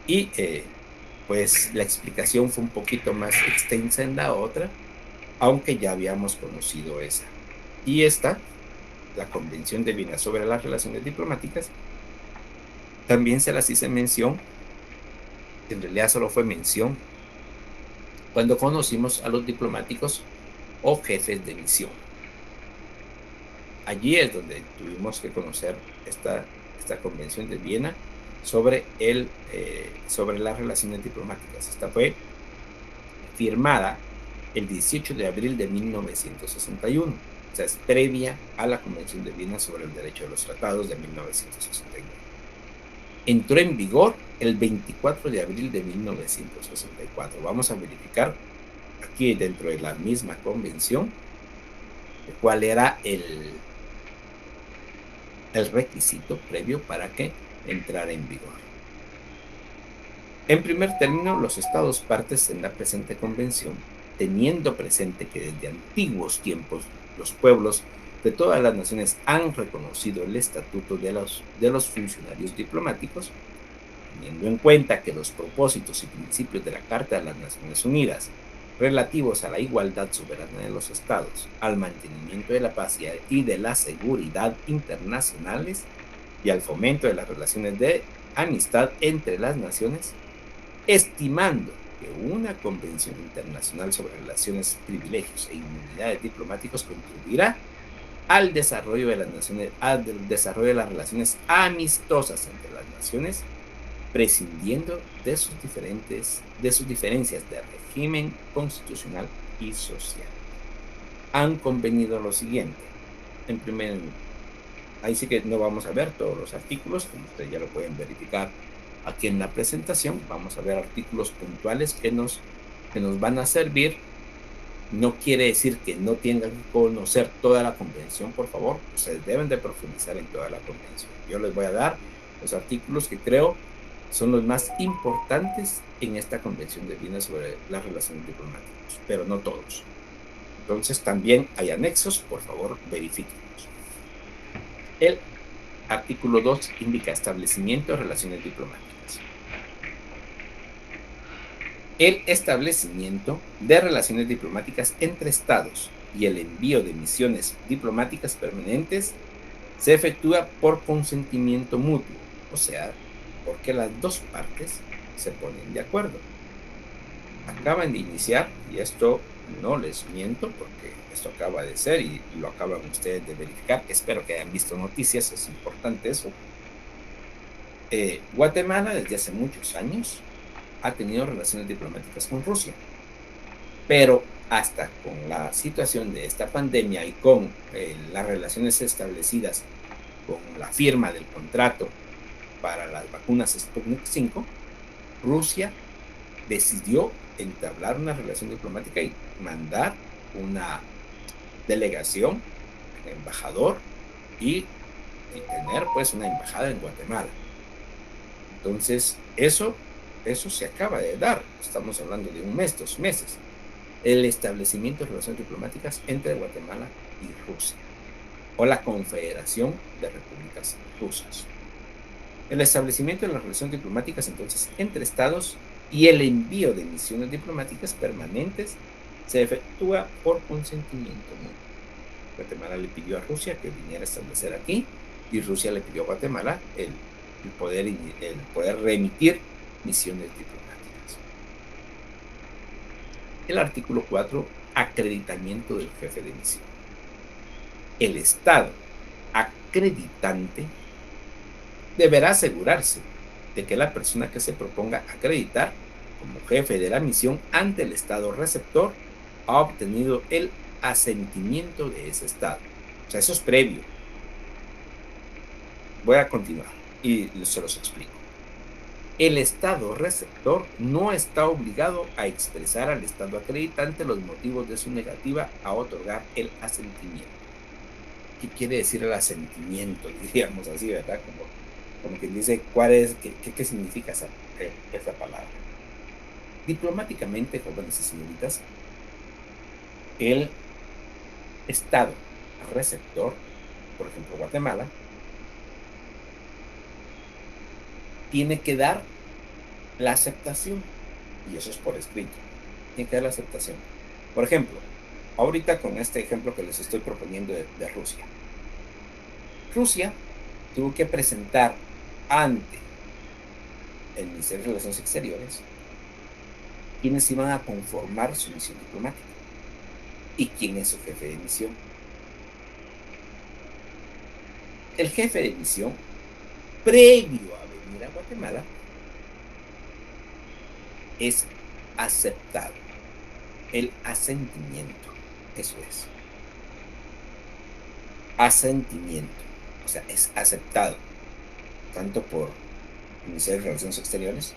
Y, pues, la explicación fue un poquito más extensa en la otra, aunque ya habíamos conocido esa. Y esta, la Convención de Viena sobre las relaciones diplomáticas, también se las hice mención, en realidad solo fue mención, cuando conocimos a los diplomáticos o jefes de misión. Allí es donde tuvimos que conocer esta Convención de Viena sobre las relaciones diplomáticas. Esta fue firmada el 18 de abril de 1961. O sea, es previa a la Convención de Viena sobre el derecho de los tratados de 1969. Entró en vigor el 24 de abril de 1964. Vamos a verificar aquí dentro de la misma convención cuál era el requisito previo para que entrara en vigor. En primer término, los estados partes en la presente convención, teniendo presente que desde antiguos tiempos los pueblos de todas las naciones han reconocido el estatuto de los funcionarios diplomáticos, teniendo en cuenta que los propósitos y principios de la Carta de las Naciones Unidas relativos a la igualdad soberana de los estados, al mantenimiento de la paz y de la seguridad internacionales y al fomento de las relaciones de amistad entre las naciones, estimando que una convención internacional sobre relaciones, privilegios e inmunidades diplomáticos contribuirá al desarrollo de las relaciones amistosas entre las naciones, prescindiendo de sus diferencias de régimen constitucional y social. Han convenido lo siguiente. Ahí sí que no vamos a ver todos los artículos, como ustedes ya lo pueden verificar aquí en la presentación. Vamos a ver artículos puntuales que nos van a servir. No quiere decir que no tengan que conocer toda la convención, por favor. Ustedes deben de profundizar en toda la convención. Yo les voy a dar los artículos que creo son los más importantes en esta Convención de Viena sobre las relaciones diplomáticas, pero no todos. Entonces también hay anexos, por favor, verifíquenlos. El artículo 2 indica establecimiento de relaciones diplomáticas. El establecimiento de relaciones diplomáticas entre estados y el envío de misiones diplomáticas permanentes se efectúa por consentimiento mutuo, o sea, porque las dos partes se ponen de acuerdo. Acaban de iniciar, y esto no les miento porque esto acaba de ser y lo acaban ustedes de verificar. Espero que hayan visto noticias, es importante eso. Guatemala desde hace muchos años ha tenido relaciones diplomáticas con Rusia, pero hasta con la situación de esta pandemia y con las relaciones establecidas con la firma del contrato para las vacunas Sputnik 5, Rusia decidió entablar una relación diplomática y mandar una delegación, un embajador y tener pues una embajada en Guatemala. Entonces eso se acaba de dar. Estamos hablando de un mes, 2 meses. El establecimiento de relaciones diplomáticas entre Guatemala y Rusia, o la Confederación de Repúblicas Rusas. El establecimiento de las relaciones diplomáticas entonces entre estados y el envío de misiones diplomáticas permanentes se efectúa por consentimiento mutuo. Guatemala le pidió a Rusia que viniera a establecer aquí y Rusia le pidió a Guatemala el poder remitir misiones diplomáticas. El artículo 4, acreditamiento del jefe de misión. El Estado acreditante deberá asegurarse de que la persona que se proponga acreditar como jefe de la misión ante el Estado receptor ha obtenido el asentimiento de ese Estado. O sea, eso es previo. Voy a continuar y se los explico. El Estado receptor no está obligado a expresar al Estado acreditante los motivos de su negativa a otorgar el asentimiento. ¿Qué quiere decir el asentimiento? Diríamos así, ¿verdad? Como quien dice, ¿qué significa esa palabra? Diplomáticamente, jóvenes y señoritas, el Estado receptor, por ejemplo Guatemala, tiene que dar la aceptación, y eso es por escrito, tiene que dar la aceptación. Por ejemplo, ahorita con este ejemplo que les estoy proponiendo de Rusia. Rusia tuvo que presentar ante el Ministerio de Relaciones Exteriores quienes iban a conformar su misión diplomática y quién es su jefe de misión. El jefe de misión, previo a venir a Guatemala, es aceptado. El asentimiento, eso es. Asentimiento, o sea, es aceptado, tanto por el Ministerio de Relaciones Exteriores,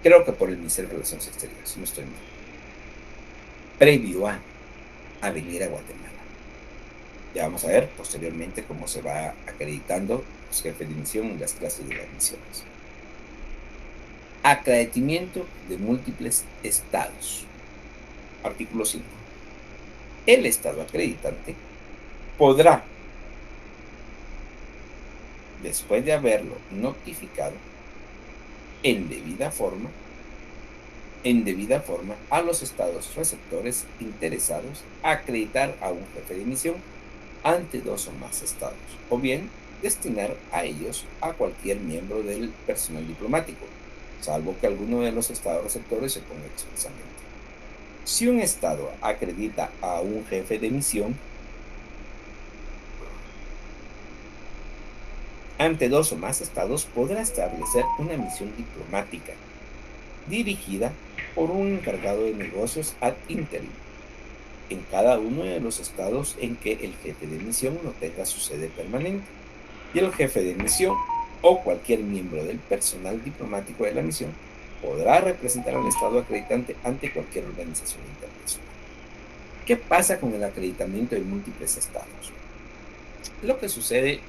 creo que por el Ministerio de Relaciones Exteriores, no estoy mal, previo a venir a Guatemala. Ya vamos a ver posteriormente cómo se va acreditando los jefes de misión en las clases de las misiones. Acreditamiento de múltiples estados. Artículo 5. El estado acreditante podrá, después de haberlo notificado en debida forma a los estados receptores interesados, acreditar a un jefe de misión ante 2 o más estados, o bien destinar a ellos a cualquier miembro del personal diplomático, salvo que alguno de los estados receptores se ponga expresamente. Si un estado acredita a un jefe de misión ante 2 o más estados, podrá establecer una misión diplomática dirigida por un encargado de negocios ad interim en cada uno de los estados en que el jefe de misión no tenga su sede permanente, y el jefe de misión o cualquier miembro del personal diplomático de la misión podrá representar al estado acreditante ante cualquier organización internacional. ¿Qué pasa con el acreditamiento de múltiples estados? Lo que sucede,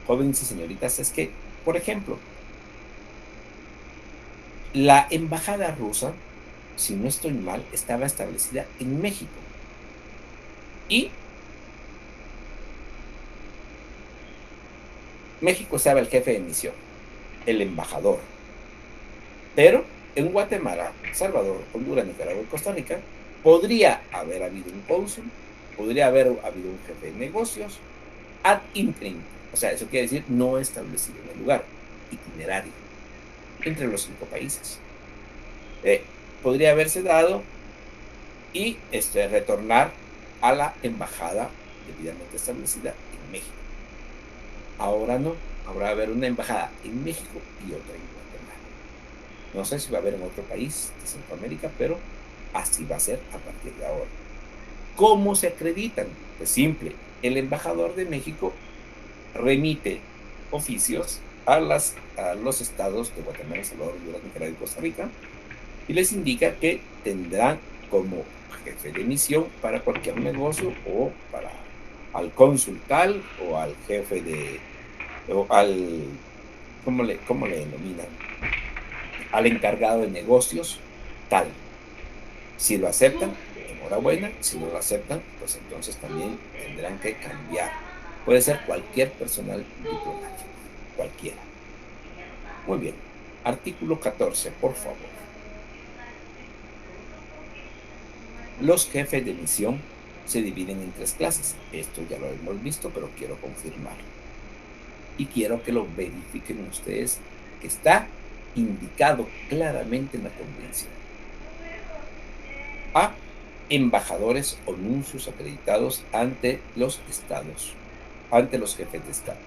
jóvenes y señoritas, es que, por ejemplo, la embajada rusa, si no estoy mal, estaba establecida en México. Y México estaba el jefe de misión, el embajador. Pero en Guatemala, Salvador, Honduras, Nicaragua y Costa Rica podría haber habido un cónsul, podría haber habido un jefe de negocios ad interim. O sea, eso quiere decir no establecido en el lugar, itinerario, entre los 5 países. Podría haberse dado y retornar a la embajada debidamente establecida en México. Ahora no, ahora va a haber una embajada en México y otra en Guatemala. No sé si va a haber en otro país de Centroamérica, pero así va a ser a partir de ahora. ¿Cómo se acreditan? Pues simple, el embajador de México remite oficios a los estados de Guatemala, Salvador, Honduras, Nicaragua y Costa Rica y les indica que tendrán como jefe de misión para cualquier negocio o para al cónsul tal o al jefe de o al ¿cómo le denominan? Al encargado de negocios tal. Si lo aceptan, enhorabuena. Si no lo aceptan, pues entonces también tendrán que cambiar. Puede ser cualquier personal diplomático, cualquiera. Muy bien. Artículo 14, por favor. Los jefes de misión se dividen en 3 clases. Esto ya lo hemos visto, pero quiero confirmar. Y quiero que lo verifiquen ustedes, que está indicado claramente en la convención. A. Embajadores o nuncios acreditados ante los estados, ante los jefes de estado.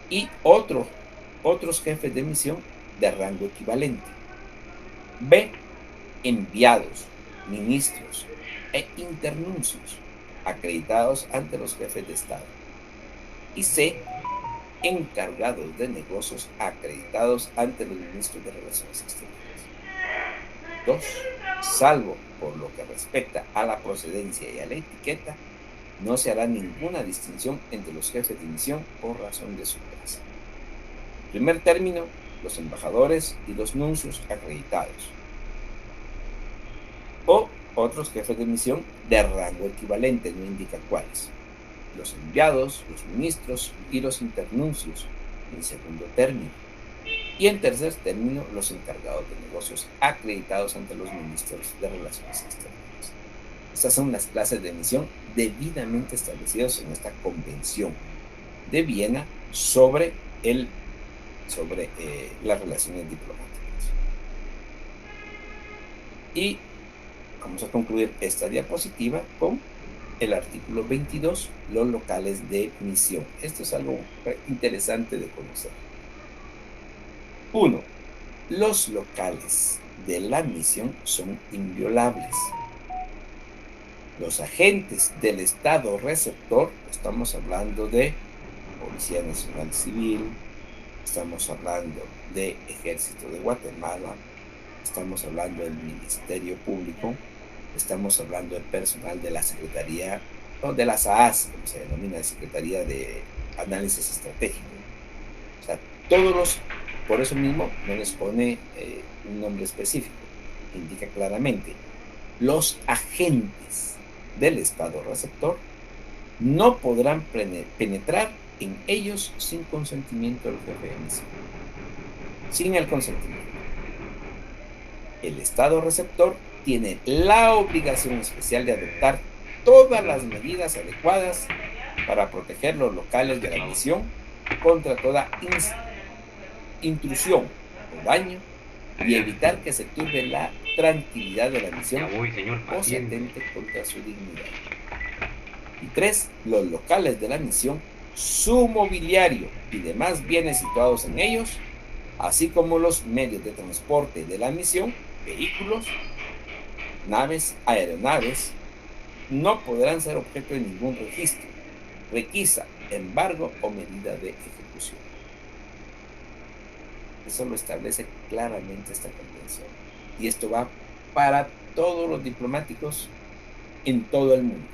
Y otros jefes de misión de rango equivalente. B. Enviados, ministros e internuncios acreditados ante los jefes de estado. Y C. Encargados de negocios acreditados ante los ministros de Relaciones Exteriores. 2. Salvo por lo que respecta a la procedencia y a la etiqueta, no se hará ninguna distinción entre los jefes de misión por razón de su clase. En primer término, los embajadores y los nuncios acreditados. O otros jefes de misión de rango equivalente, no indica cuáles. Los enviados, los ministros y los internuncios, en segundo término. Y en tercer término, los encargados de negocios acreditados ante los ministros de Relaciones Exteriores. Estas son las clases de misión debidamente establecidas en esta Convención de Viena sobre las relaciones diplomáticas. Y vamos a concluir esta diapositiva con el artículo 22, los locales de misión. Esto es algo interesante de conocer. 1. Los locales de la misión son inviolables. Los agentes del Estado receptor, estamos hablando de Policía Nacional Civil, estamos hablando de Ejército de Guatemala, estamos hablando del Ministerio Público, estamos hablando del personal de la Secretaría, o de las AAS, como se denomina, Secretaría de Análisis Estratégico. O sea, todos los, por eso mismo no les pone un nombre específico, indica claramente, los agentes del Estado receptor no podrán penetrar en ellos sin consentimiento del jefe de misión. Sin el consentimiento. El Estado receptor tiene la obligación especial de adoptar todas las medidas adecuadas para proteger los locales de la misión contra toda intrusión o daño y evitar que se turbe la tranquilidad de la misión o se atente contra su dignidad. Y 3. Los locales de la misión, su mobiliario y demás bienes situados en ellos, así como los medios de transporte de la misión, vehículos, naves, aeronaves, no podrán ser objeto de ningún registro, requisa, embargo o medida de ejecución. Eso lo establece claramente esta convención. Y esto va para todos los diplomáticos en todo el mundo.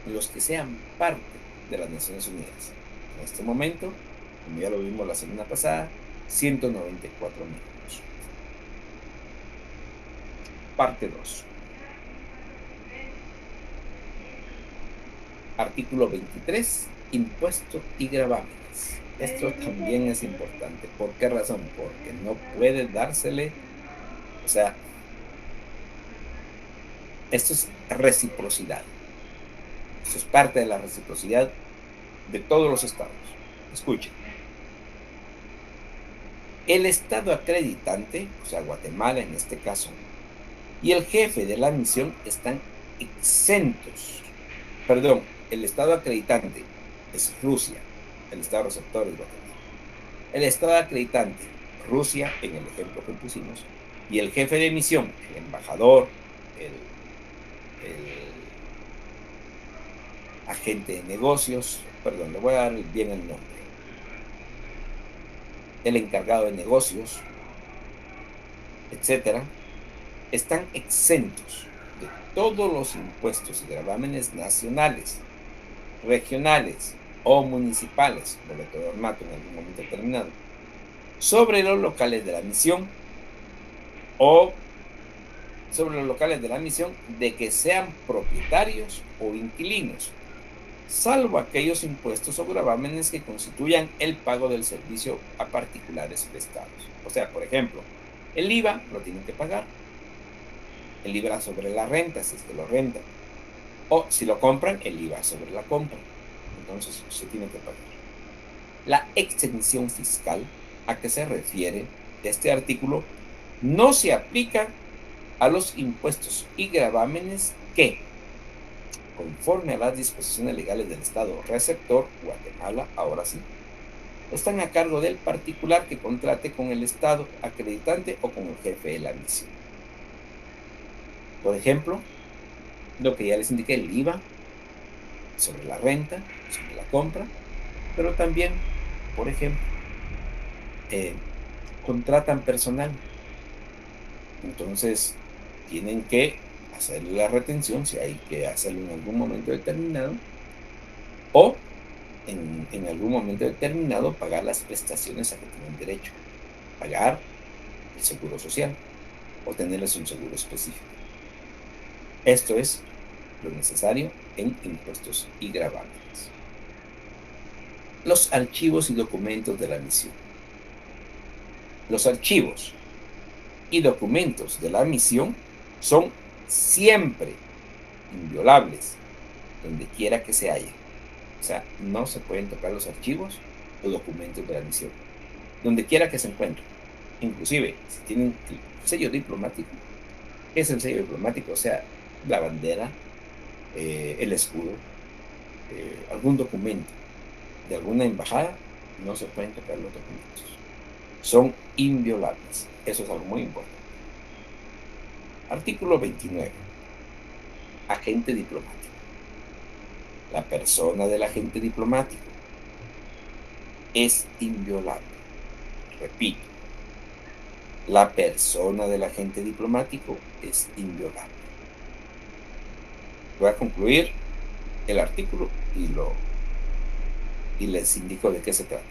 Los que sean parte de las Naciones Unidas. En este momento, como ya lo vimos la semana pasada, 194 miembros. Parte 2. Artículo 23. Impuestos y gravámenes. Esto también es importante. ¿Por qué razón? Porque no puede dársele, o sea, esto es reciprocidad. Esto es parte de la reciprocidad de todos los estados. Escuchen. El estado acreditante, o sea, Guatemala en este caso, y el jefe de la misión están exentos. Perdón, el estado acreditante es Rusia, el estado receptor es Guatemala. El estado acreditante, Rusia, en el ejemplo que pusimos, y el jefe de misión, el embajador, el agente de negocios, perdón, le voy a dar bien el nombre, el encargado de negocios, etcétera, están exentos de todos los impuestos y gravámenes nacionales, regionales o municipales, boleto de ornato en algún momento determinado, sobre los locales de la misión o sobre los locales de la misión de que sean propietarios o inquilinos, salvo aquellos impuestos o gravámenes que constituyan el pago del servicio a particulares prestados. O sea, por ejemplo, el IVA lo tienen que pagar, el IVA sobre la renta, si es que lo rentan, o si lo compran, el IVA sobre la compra. Entonces, se tiene que pagar. La exención fiscal a que se refiere este artículo no se aplica a los impuestos y gravámenes que, conforme a las disposiciones legales del Estado receptor, Guatemala, ahora sí, están a cargo del particular que contrate con el Estado acreditante o con el jefe de la misión. Por ejemplo, lo que ya les indiqué, el IVA sobre la renta, sobre la compra, pero también, por ejemplo, contratan personal. Entonces, tienen que hacerle la retención, si hay que hacerlo en algún momento determinado, o en algún momento determinado pagar las prestaciones a que tienen derecho, pagar el seguro social o tenerles un seguro específico. Esto es lo necesario en impuestos y gravámenes. Los archivos y documentos de la misión. Los archivos y documentos de la misión son siempre inviolables, donde quiera que se haya. O sea, no se pueden tocar los archivos o documentos de la misión, donde quiera que se encuentren. Inclusive, si tienen el sello diplomático, ¿qué es el sello diplomático? O sea, la bandera, el escudo, algún documento de alguna embajada, no se pueden tocar los documentos. Son inviolables. Eso es algo muy importante. Artículo 29. Agente diplomático. La persona del agente diplomático es inviolable. Repito, la persona del agente diplomático es inviolable. Voy a concluir el artículo y les indico de qué se trata.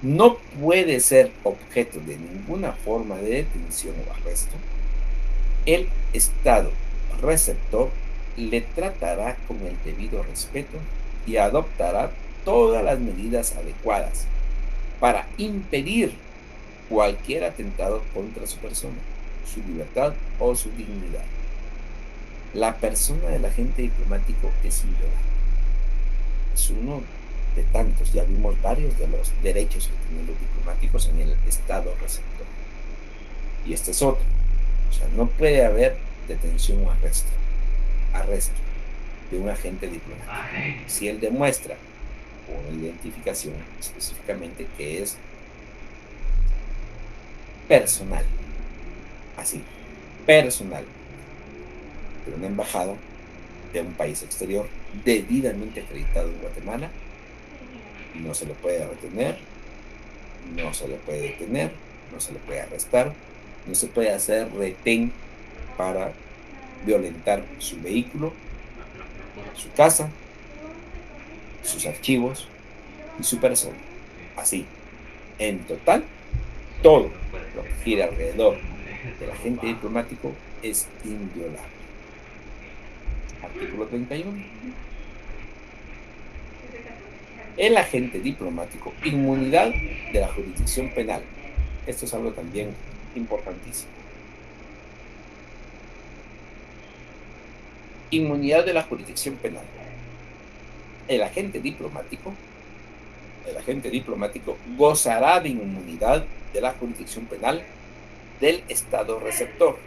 No puede ser objeto de ninguna forma de detención o arresto. El Estado receptor le tratará con el debido respeto y adoptará todas las medidas adecuadas para impedir cualquier atentado contra su persona, su libertad o su dignidad. La persona del agente diplomático es inviolable. Es uno de tantos, ya vimos varios de los derechos que tienen los diplomáticos en el Estado receptor. Y este es otro. O sea, no puede haber detención o arresto de un agente diplomático si él demuestra con identificación específicamente que es personal, así, personal, de una embajada de un país exterior debidamente acreditado en Guatemala. No se le puede retener, no se le puede detener, no se le puede arrestar, no se puede hacer retén para violentar su vehículo, su casa, sus archivos y su persona. Así, en total, todo lo que gira alrededor del agente diplomático es inviolable. Artículo 31. El agente diplomático, inmunidad de la jurisdicción penal. Esto es algo también importantísimo. Inmunidad de la jurisdicción penal. El agente diplomático gozará de inmunidad de la jurisdicción penal del Estado receptor.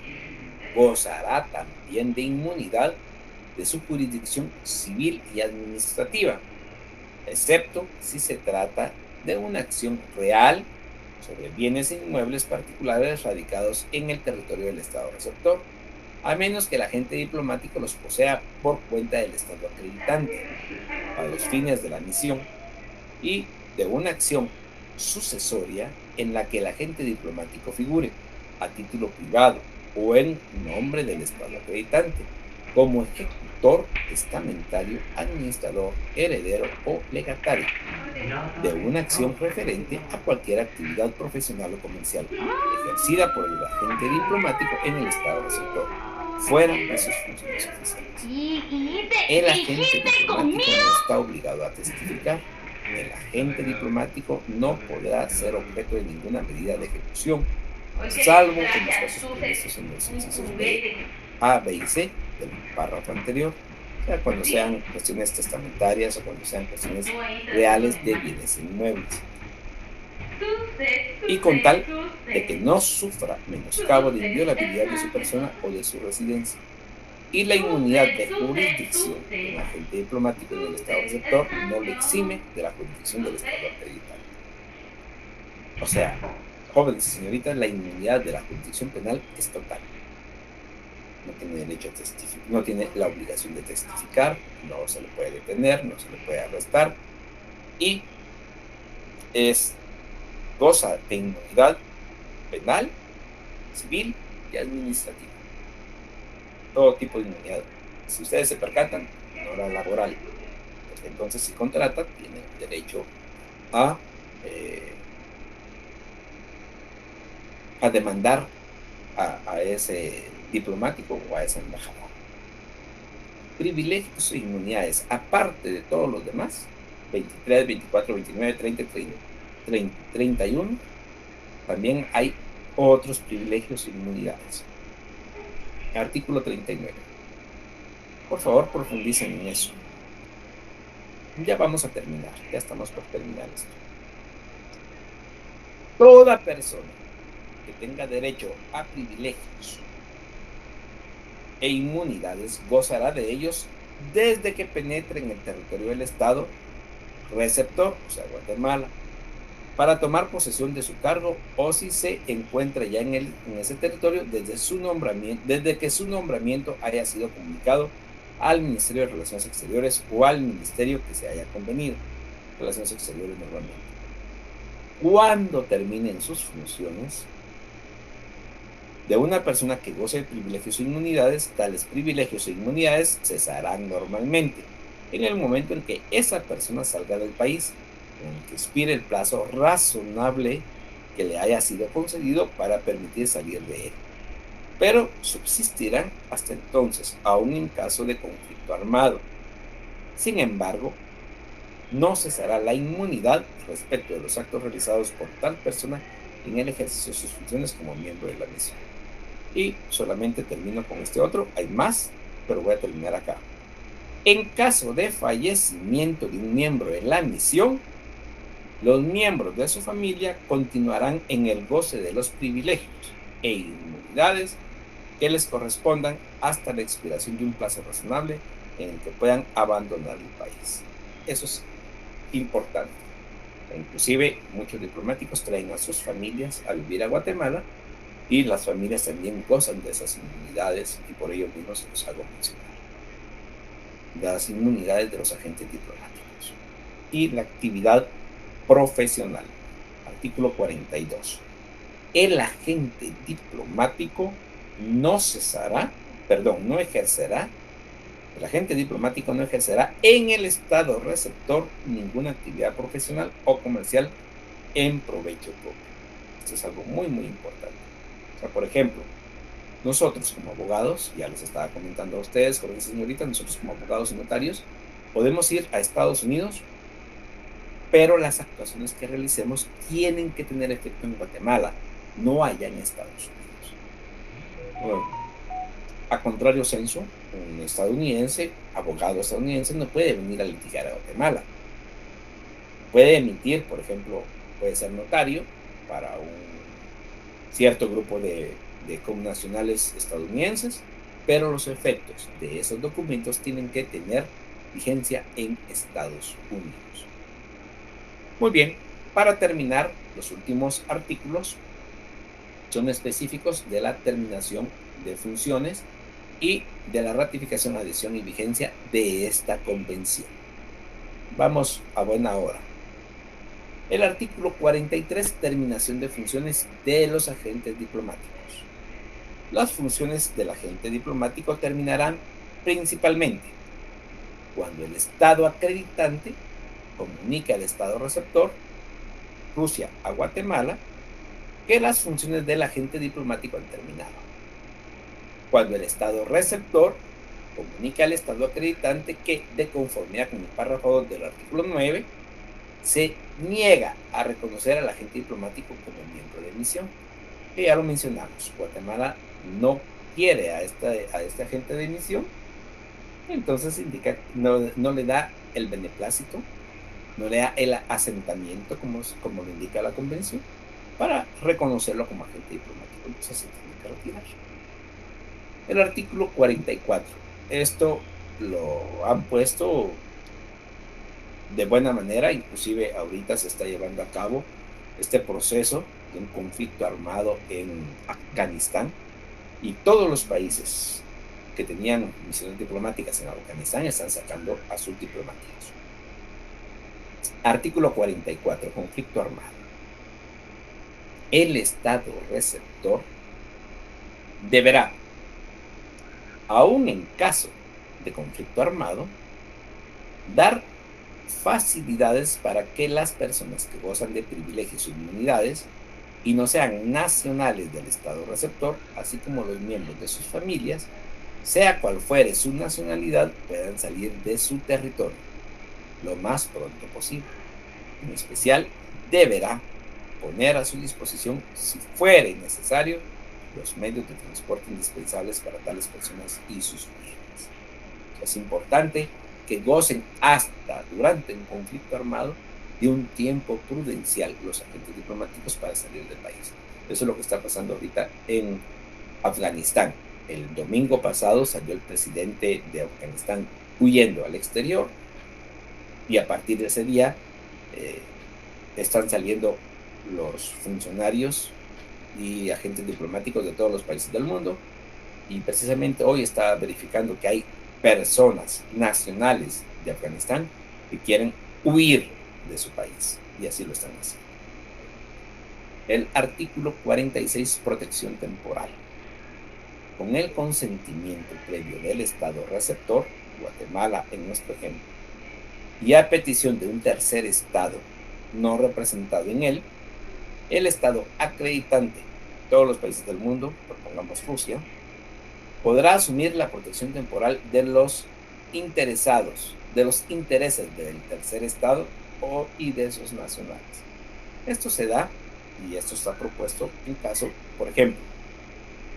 Gozará también de inmunidad de su jurisdicción civil y administrativa, excepto si se trata de una acción real sobre bienes e inmuebles particulares radicados en el territorio del Estado receptor, a menos que el agente diplomático los posea por cuenta del Estado acreditante para los fines de la misión, y de una acción sucesoria en la que el agente diplomático figure a título privado o en nombre del Estado acreditante como ejecutor, testamentario, administrador, heredero o legatario de una acción referente a cualquier actividad profesional o comercial ejercida por el agente diplomático en el Estado receptor, fuera de sus funciones oficiales. El agente diplomático no está obligado a testificar. El agente diplomático no podrá ser objeto de ninguna medida de ejecución, salvo en los casos previstos en los incisos B, A, B y C del párrafo anterior, o sea, cuando sean cuestiones testamentarias o cuando sean cuestiones reales de bienes inmuebles. Y con tal de que no sufra menoscabo de inviolabilidad de su persona o de su residencia. Y la inmunidad de jurisdicción de un agente diplomático en el Estado receptor no le exime de la jurisdicción del Estado acreditado. O sea, jóvenes y señoritas, la inmunidad de la jurisdicción penal es total. No tiene derecho a testificar, no tiene la obligación de testificar, no se le puede detener, no se le puede arrestar y goza de inmunidad penal, civil y administrativa. Todo tipo de inmunidad. Si ustedes se percatan, no la laboral. Pues entonces, si contratan, tienen derecho a demandar a ese diplomático o a esa embajada. Privilegios e inmunidades, aparte de todos los demás, 23, 24, 29, 30, 31, también hay otros privilegios e inmunidades. Artículo 39. Por favor, profundicen en eso. Ya vamos a terminar, ya estamos por terminar esto. Toda persona que tenga derecho a privilegios e inmunidades gozará de ellos desde que penetre en el territorio del Estado receptor, o sea, Guatemala, para tomar posesión de su cargo o si se encuentra ya en ese territorio desde que su nombramiento haya sido comunicado al Ministerio de Relaciones Exteriores o al ministerio que se haya convenido. Relaciones Exteriores normalmente. Cuando terminen sus funciones de una persona que goce de privilegios e inmunidades, tales privilegios e inmunidades cesarán normalmente en el momento en que esa persona salga del país, en el que expire el plazo razonable que le haya sido concedido para permitir salir de él. Pero subsistirán hasta entonces, aún en caso de conflicto armado. Sin embargo, no cesará la inmunidad respecto de los actos realizados por tal persona en el ejercicio de sus funciones como miembro de la misión. Y solamente termino con este otro, hay más, pero voy a terminar acá. En caso de fallecimiento de un miembro de la misión, los miembros de su familia continuarán en el goce de los privilegios e inmunidades que les correspondan hasta la expiración de un plazo razonable en el que puedan abandonar el país. Eso es importante. Inclusive muchos diplomáticos traen a sus familias a vivir a Guatemala y las familias también gozan de esas inmunidades y por ello mismo se los hago mencionar. Las inmunidades de los agentes diplomáticos y la actividad profesional. Artículo 42. El agente diplomático no ejercerá en el Estado receptor ninguna actividad profesional o comercial en provecho propio. Esto es algo muy, muy importante. O sea, por ejemplo, nosotros como abogados, ya les estaba comentando a ustedes, jóvenes y señoritas, nosotros como abogados y notarios podemos ir a Estados Unidos, pero las actuaciones que realicemos tienen que tener efecto en Guatemala, no allá en Estados Unidos. Bueno, a contrario censo, un abogado estadounidense, no puede venir a litigar a Guatemala. Puede emitir, por ejemplo, puede ser notario para un cierto grupo de connacionales estadounidenses, pero los efectos de esos documentos tienen que tener vigencia en Estados Unidos. Muy bien, para terminar, los últimos artículos son específicos de la terminación de funciones y de la ratificación, adhesión y vigencia de esta convención. Vamos a buena hora. El artículo 43, terminación de funciones de los agentes diplomáticos. Las funciones del agente diplomático terminarán principalmente cuando el Estado acreditante comunica al Estado receptor, Rusia a Guatemala, que las funciones del agente diplomático han terminado. cuando el Estado receptor comunica al Estado acreditante que, de conformidad con el párrafo 2 del artículo 9, se niega a reconocer al agente diplomático como miembro de misión. Que ya lo mencionamos, Guatemala no quiere a este agente de misión, entonces indica, no le da el beneplácito, no le da el asentamiento, como lo indica la convención, para reconocerlo como agente diplomático. Entonces se tiene que retirar. El artículo 44. Esto lo han puesto de buena manera, inclusive ahorita se está llevando a cabo este proceso de un conflicto armado en Afganistán, y todos los países que tenían misiones diplomáticas en Afganistán están sacando a sus diplomáticos. Artículo 44, conflicto armado. El Estado receptor deberá, aún en caso de conflicto armado, dar facilidades para que las personas que gozan de privilegios e inmunidades y no sean nacionales del Estado receptor, así como los miembros de sus familias, sea cual fuere su nacionalidad, puedan salir de su territorio lo más pronto posible. En especial, deberá poner a su disposición, si fuere necesario, los medios de transporte indispensables para tales personas y sus familias. Es importante que gocen hasta durante un conflicto armado de un tiempo prudencial los agentes diplomáticos para salir del país. Eso es lo que está pasando ahorita en Afganistán. El domingo pasado salió el presidente de Afganistán huyendo al exterior, y a partir de ese día están saliendo los funcionarios y agentes diplomáticos de todos los países del mundo, y precisamente hoy está verificando que hay personas nacionales de Afganistán que quieren huir de su país, y así lo están haciendo. El artículo 46, protección temporal. Con el consentimiento previo del Estado receptor, Guatemala en nuestro ejemplo, y a petición de un tercer Estado no representado en él, el Estado acreditante, todos los países del mundo, propongamos Rusia, podrá asumir la protección temporal de los interesados, de los intereses del tercer Estado y de sus nacionales. Esto se da, y esto está propuesto en caso, por ejemplo,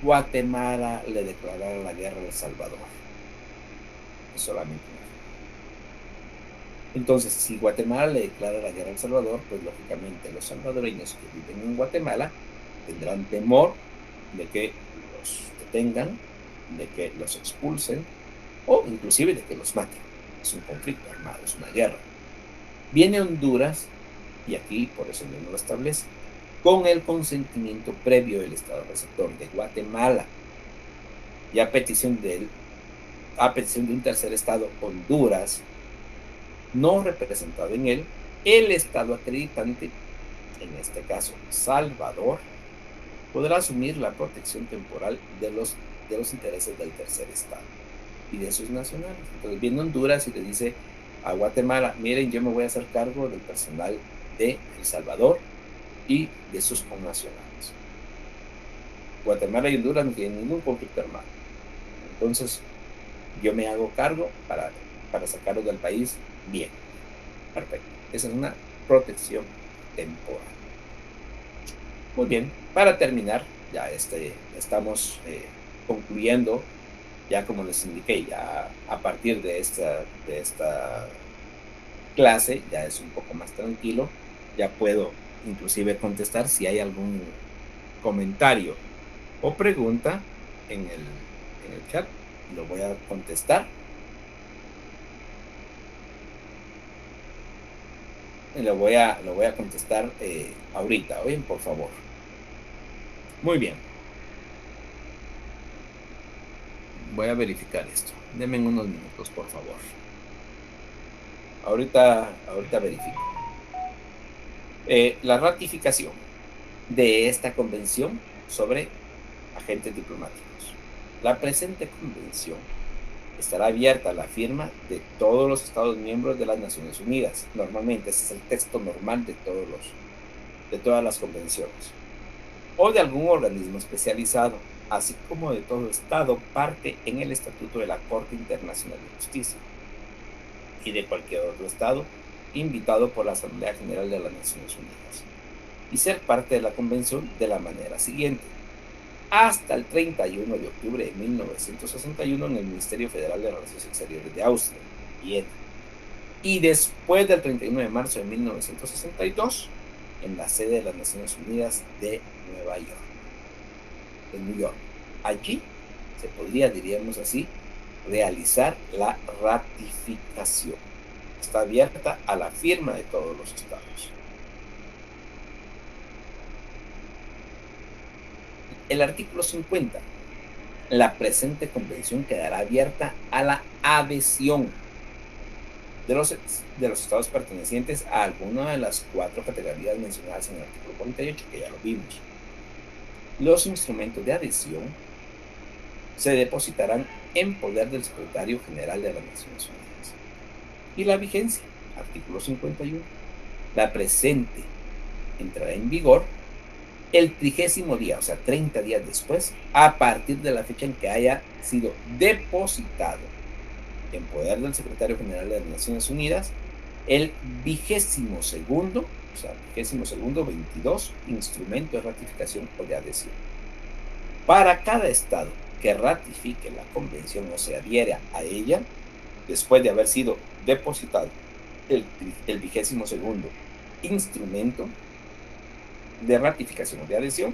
Guatemala le declarara la guerra a El Salvador. Es solamente un ejemplo. Entonces, si Guatemala le declara la guerra a El Salvador, pues lógicamente los salvadoreños que viven en Guatemala tendrán temor de que los detengan, de que los expulsen, o inclusive de que los maten. Es un conflicto armado, es una guerra. Viene Honduras, y aquí por eso no lo establece, con el consentimiento previo del Estado receptor de Guatemala, y a petición de un tercer Estado, Honduras, no representado en él, el Estado acreditante, en este caso Salvador, podrá asumir la protección temporal de los intereses del tercer Estado y de sus nacionales. Entonces viene Honduras y le dice a Guatemala: miren, yo me voy a hacer cargo del personal de El Salvador y de sus connacionales. Guatemala y Honduras no tienen ningún conflicto armado, entonces yo me hago cargo para sacarlos del país. Bien, perfecto. Esa es una protección temporal. Muy bien, para terminar, ya estamos concluyendo. Ya como les indiqué, ya a partir de esta clase ya es un poco más tranquilo, ya puedo inclusive contestar si hay algún comentario o pregunta en el chat. Lo voy a contestar. Lo voy a contestar ahorita. Oyen, por favor. Muy bien. Voy a verificar esto. Denme unos minutos, por favor. Ahorita verifico. La ratificación de esta convención sobre agentes diplomáticos. La presente convención estará abierta a la firma de todos los Estados miembros de las Naciones Unidas. Normalmente ese es el texto normal de todas las convenciones. o de algún organismo especializado, así como de todo Estado parte en el Estatuto de la Corte Internacional de Justicia y de cualquier otro Estado invitado por la Asamblea General de las Naciones Unidas, y ser parte de la Convención de la manera siguiente. Hasta el 31 de octubre de 1961 en el Ministerio Federal de Relaciones Exteriores de Austria, Viena, y después del 31 de marzo de 1962 en la sede de las Naciones Unidas de Nueva York, de New York. Allí se podría, diríamos así, realizar la ratificación. Está abierta a la firma de todos los estados. El artículo 50. La presente convención quedará abierta a la adhesión de los estados pertenecientes a alguna de las 4 categorías mencionadas en el artículo 48, que ya lo vimos. Los instrumentos de adhesión se depositarán en poder del Secretario General de las Naciones Unidas. Y la vigencia, artículo 51. La presente entrará en vigor el 30º día, o sea, 30 días después, a partir de la fecha en que haya sido depositado en poder del Secretario General de las Naciones Unidas el 22º, o sea, 22 instrumento de ratificación o de adhesión. Para cada estado que ratifique la convención o se adhiera a ella, después de haber sido depositado el 22º instrumento de ratificación o de adhesión,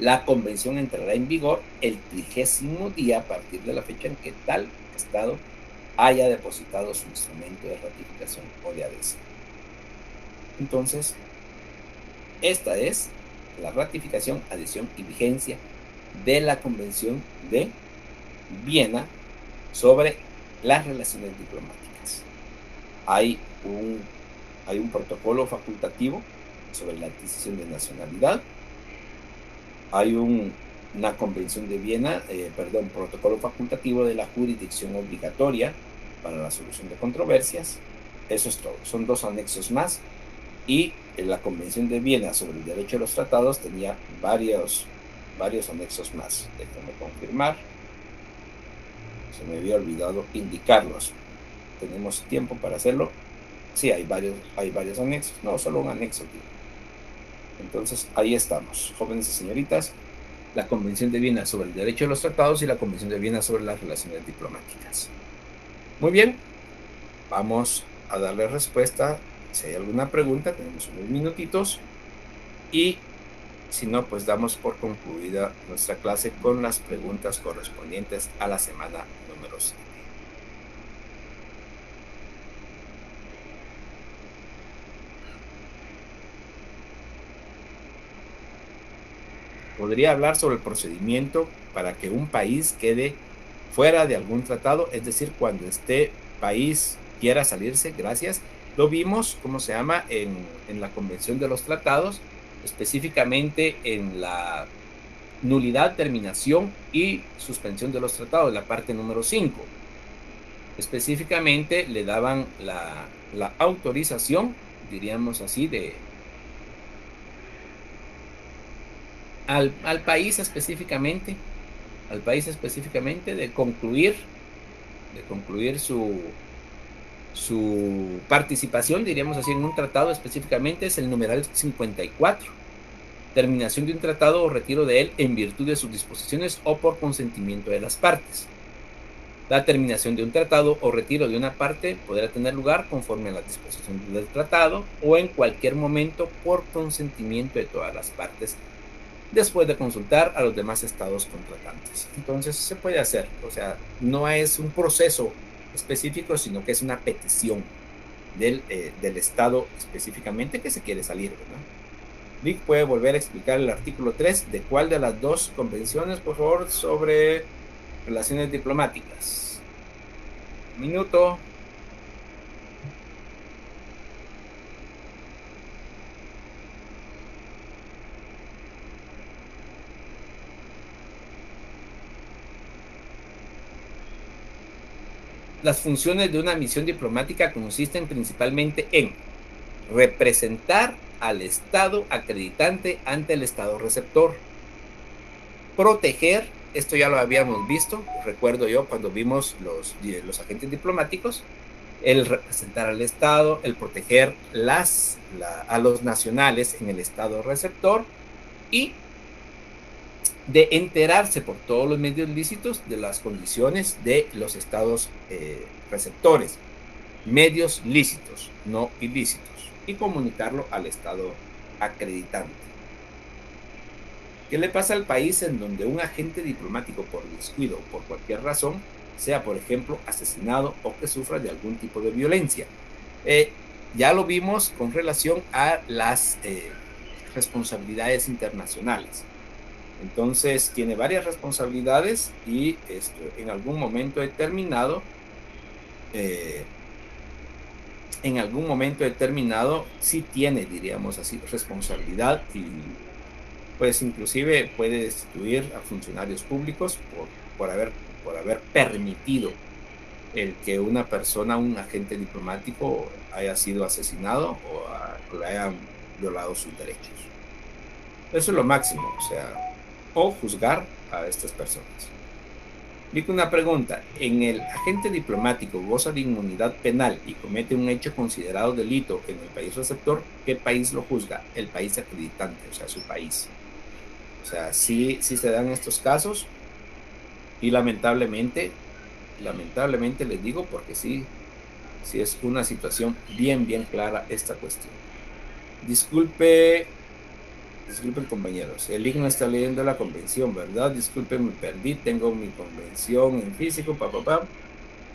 la convención entrará en vigor el 30º día a partir de la fecha en que tal estado haya depositado su instrumento de ratificación o de adhesión. Entonces, esta es la ratificación, adhesión y vigencia de la Convención de Viena sobre las relaciones diplomáticas. Hay un protocolo facultativo sobre la adquisición de nacionalidad. Hay una Convención de Viena, protocolo facultativo de la jurisdicción obligatoria para la solución de controversias. Eso es todo. Son 2 anexos más. Y la Convención de Viena sobre el derecho de los tratados tenía varios anexos más. Déjenme confirmar. Se me había olvidado indicarlos. ¿Tenemos tiempo para hacerlo? Sí, hay varios anexos. No, solo un anexo, tío. Entonces, ahí estamos, jóvenes y señoritas, la Convención de Viena sobre el derecho de los tratados y la Convención de Viena sobre las relaciones diplomáticas. Muy bien, vamos a darle respuesta. Si hay alguna pregunta, tenemos unos minutitos. Y si no, pues damos por concluida nuestra clase con las preguntas correspondientes a la semana número 7. Podría hablar sobre el procedimiento para que un país quede fuera de algún tratado, es decir, cuando este país quiera salirse. Gracias. Lo vimos, en la Convención de los Tratados, específicamente en la nulidad, terminación y suspensión de los tratados, la parte número 5. Específicamente le daban la autorización, diríamos así, al país específicamente de concluir su participación, diríamos así, en un tratado. Específicamente es el numeral 54. Terminación de un tratado o retiro de él en virtud de sus disposiciones o por consentimiento de las partes. La terminación de un tratado o retiro de una parte podrá tener lugar conforme a las disposiciones del tratado o en cualquier momento por consentimiento de todas las partes, después de consultar a los demás estados contratantes. Entonces se puede hacer, o sea, no es un proceso específico, sino que es una petición del estado específicamente que se quiere salir, ¿verdad? Vic, ¿puede volver a explicar el artículo 3 de cuál de las 2 convenciones, por favor, sobre relaciones diplomáticas? Un minuto. Las funciones de una misión diplomática consisten principalmente en representar al Estado acreditante ante el Estado receptor. Proteger, esto ya lo habíamos visto, recuerdo yo cuando vimos los agentes diplomáticos, el representar al Estado, el proteger a los nacionales en el Estado receptor y de enterarse por todos los medios lícitos de las condiciones de los estados receptores, medios lícitos, no ilícitos, y comunicarlo al estado acreditante. ¿Qué le pasa al país en donde un agente diplomático por descuido o por cualquier razón sea, por ejemplo, asesinado o que sufra de algún tipo de violencia? Ya lo vimos con relación a las responsabilidades internacionales. Entonces tiene varias responsabilidades y en algún momento determinado sí tiene, diríamos así, responsabilidad y pues inclusive puede destituir a funcionarios públicos por haber permitido el que una persona, un agente diplomático haya sido asesinado o le hayan violado sus derechos. Eso es lo máximo, o sea, o juzgar a estas personas. Digo una pregunta, en el agente diplomático goza de inmunidad penal y comete un hecho considerado delito en el país receptor, ¿qué país lo juzga? El país acreditante, o sea, su país. O sea, sí se dan estos casos y lamentablemente les digo porque sí es una situación bien clara esta cuestión. Disculpen compañeros, el Igno está leyendo la convención, ¿verdad? Disculpen, me perdí, tengo mi convención en físico,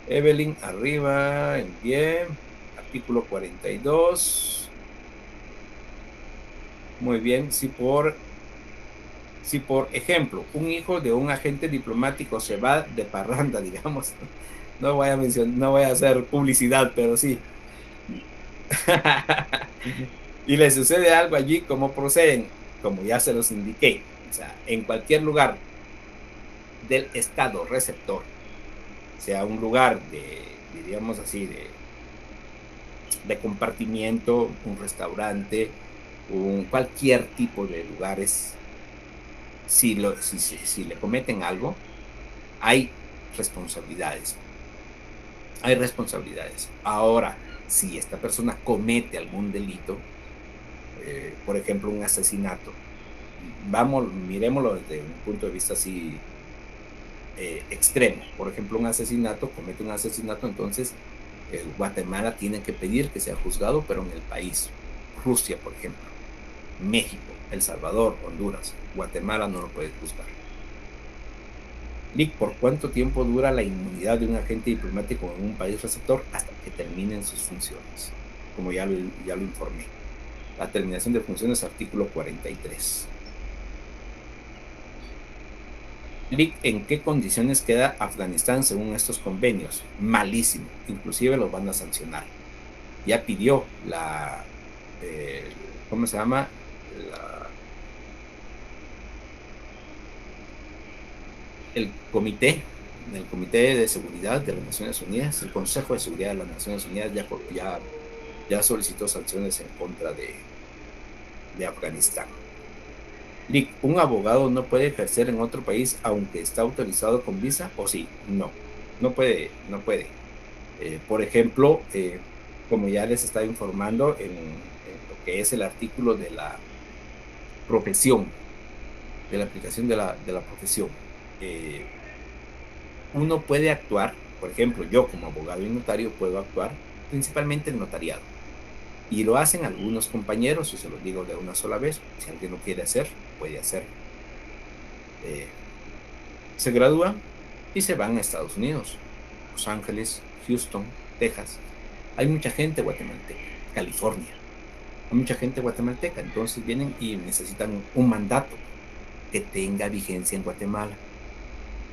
Evelyn, arriba, en pie, artículo 42. Muy bien, si por ejemplo, un hijo de un agente diplomático se va de parranda, digamos, no voy a hacer publicidad, pero sí. Y le sucede algo allí, ¿cómo proceden? Como ya se los indiqué, o sea, en cualquier lugar del estado receptor, sea un lugar diríamos así, de compartimiento, un restaurante, cualquier tipo de lugares, si le cometen algo, hay responsabilidades. Ahora, si esta persona comete algún delito, por ejemplo, un asesinato, miremoslo desde un punto de vista así extremo. Por ejemplo, comete un asesinato, entonces Guatemala tiene que pedir que sea juzgado, pero en el país. Rusia, por ejemplo, México, El Salvador, Honduras, Guatemala no lo puede juzgar. Lick, ¿por cuánto tiempo dura la inmunidad de un agente diplomático en un país receptor? Hasta que terminen sus funciones, como ya lo informé. La terminación de funciones, artículo 43. Lick, ¿en qué condiciones queda Afganistán según estos convenios? Malísimo, inclusive los van a sancionar. Ya pidió ¿cómo se llama? El comité de seguridad de las Naciones Unidas, el Consejo de Seguridad de las Naciones Unidas ya solicitó sanciones en contra de Afganistán. Lick, ¿un abogado no puede ejercer en otro país aunque está autorizado con visa? ¿O sí? No puede. Por ejemplo, como ya les estaba informando en lo que es el artículo de la profesión, de la aplicación de la profesión, uno puede actuar, por ejemplo, yo como abogado y notario puedo actuar principalmente en notariado. Y lo hacen algunos compañeros, y se los digo de una sola vez, si alguien lo quiere hacer, puede hacer. Se gradúan y se van a Estados Unidos, Los Ángeles, Houston, Texas. Hay mucha gente guatemalteca, California. Hay mucha gente guatemalteca, entonces vienen y necesitan un mandato que tenga vigencia en Guatemala.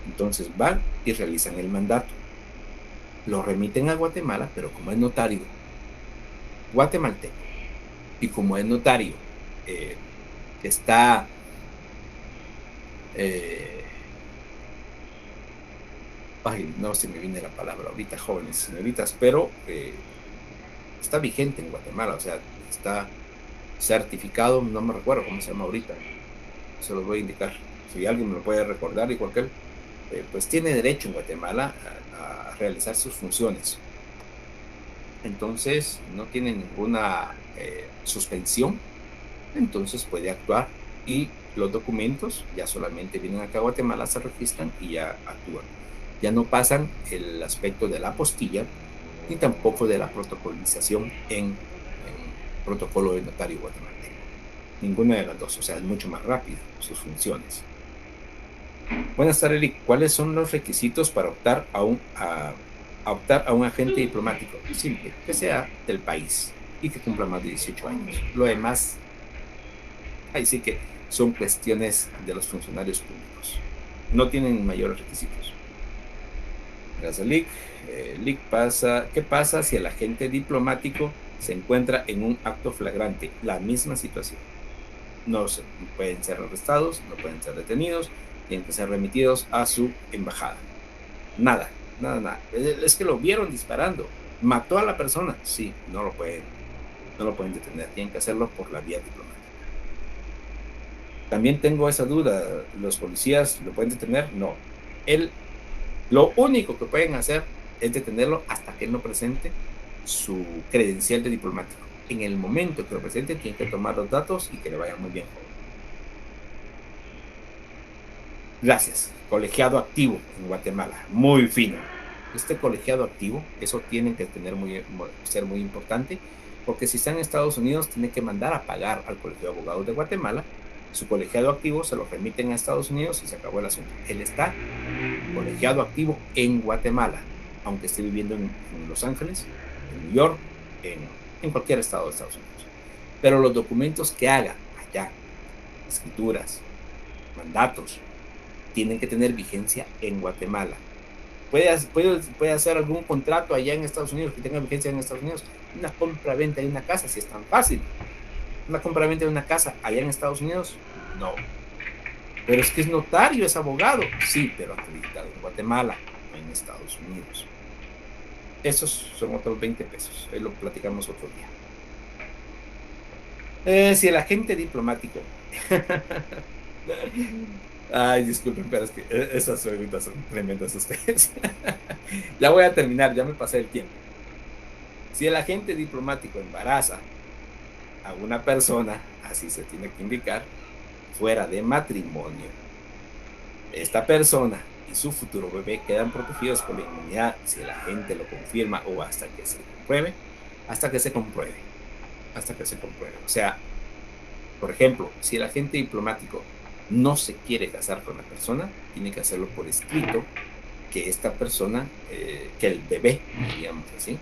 Entonces van y realizan el mandato. Lo remiten a Guatemala, pero como es notario guatemalteco y como es notario está no se me viene la palabra ahorita, jóvenes señoritas, pero está vigente en Guatemala, o sea, está certificado, no me recuerdo cómo se llama ahorita, se los voy a indicar. Si alguien me lo puede recordar, igual que él, pues tiene derecho en Guatemala a realizar sus funciones. Entonces no tiene ninguna suspensión, entonces puede actuar y los documentos ya solamente vienen acá a Guatemala, se registran y ya actúan. Ya no pasan el aspecto de la apostilla ni tampoco de la protocolización en protocolo de notario guatemalteco. Ninguna de las dos, o sea, es mucho más rápido sus funciones. Buenas tardes, Eric. ¿Cuáles son los requisitos para optar a un agente diplomático? Simple, que sea del país y que cumpla más de 18 años. Lo demás, ahí sí que son cuestiones de los funcionarios públicos. No tienen mayores requisitos. Gracias, Lick. ¿Qué pasa si el agente diplomático se encuentra en un acto flagrante? La misma situación. No pueden ser arrestados, no pueden ser detenidos, tienen que ser remitidos a su embajada. Nada. Es que lo vieron disparando. ¿Mató a la persona? Sí, no lo pueden detener. Tienen que hacerlo por la vía diplomática. También tengo esa duda. ¿Los policías lo pueden detener? No. Lo único que pueden hacer es detenerlo hasta que él no presente su credencial de diplomático. En el momento que lo presente, tienen que tomar los datos y que le vaya muy bien. Gracias. Colegiado activo en Guatemala. Muy fino. Este colegiado activo, eso tiene que ser muy importante, porque si está en Estados Unidos, tiene que mandar a pagar al Colegio de Abogados de Guatemala. Su colegiado activo se lo remiten a Estados Unidos y se acabó el asunto. Él está colegiado activo en Guatemala, aunque esté viviendo en Los Ángeles, en New York, en cualquier estado de Estados Unidos. Pero los documentos que haga allá, escrituras, mandatos, tienen que tener vigencia en Guatemala. Puede hacer algún contrato allá en Estados Unidos que tenga vigencia en Estados Unidos. Una compra-venta de una casa, si es tan fácil. Una compra-venta de una casa allá en Estados Unidos, no. Pero es que es notario, es abogado. Sí, pero acreditado en Guatemala, no en Estados Unidos. Esos son otros 20 pesos. Ahí lo platicamos otro día. Si el agente diplomático... Ay, disculpen, pero es que esas preguntas son tremendas ustedes. Ya voy a terminar, ya me pasé el tiempo. Si el agente diplomático embaraza a una persona, así se tiene que indicar, fuera de matrimonio, esta persona y su futuro bebé quedan protegidos por la inmunidad si el agente lo confirma o hasta que se compruebe. O sea, por ejemplo, si el agente diplomático no se quiere casar con la persona, tiene que hacerlo por escrito, que esta persona, que el bebé, digamos así,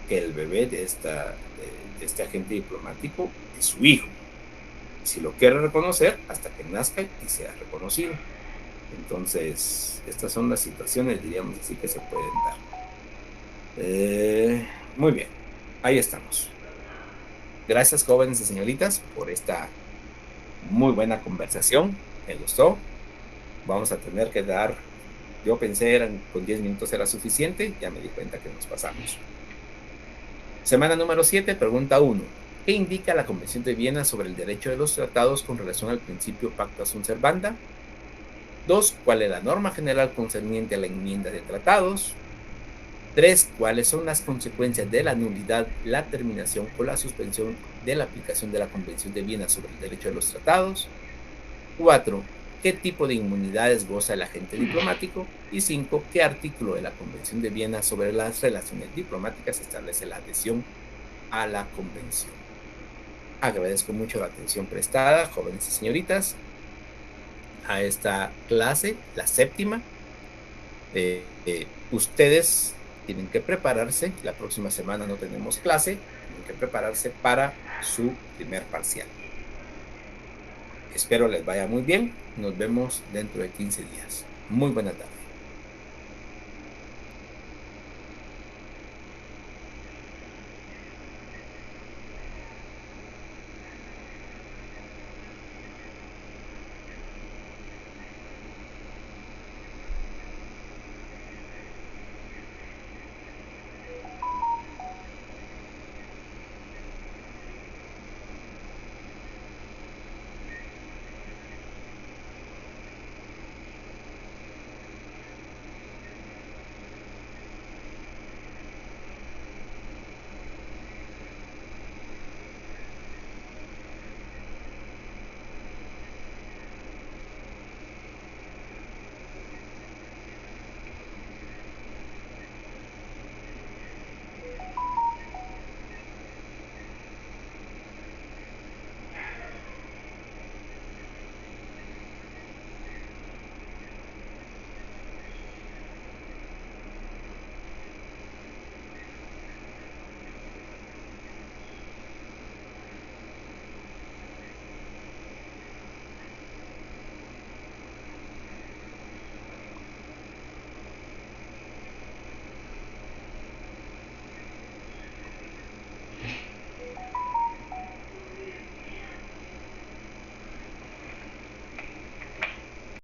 que el bebé de este agente diplomático es su hijo. Si lo quiere reconocer, hasta que nazca y sea reconocido. Entonces, estas son las situaciones, diríamos así, que se pueden dar. Muy bien, ahí estamos. Gracias, jóvenes y señoritas, por esta muy buena conversación. Me gustó. Vamos a tener que dar, yo pensé con 10 minutos era suficiente, ya me di cuenta que nos pasamos. Semana número 7, pregunta 1. ¿Qué indica la Convención de Viena sobre el derecho de los tratados con relación al principio pacta sunt servanda? 2. ¿Cuál es la norma general concerniente a la enmienda de tratados? 3. ¿Cuáles son las consecuencias de la nulidad, la terminación o la suspensión de la aplicación de la Convención de Viena sobre el derecho de los tratados? 4. ¿Qué tipo de inmunidades goza el agente diplomático? Y 5. ¿Qué artículo de la Convención de Viena sobre las relaciones diplomáticas establece la adhesión a la Convención? Agradezco mucho la atención prestada, jóvenes y señoritas, a esta clase, la 7ª. Ustedes tienen que prepararse, la próxima semana no tenemos clase, tienen que prepararse para su primer parcial. Espero les vaya muy bien, nos vemos dentro de 15 días. Muy buena tarde.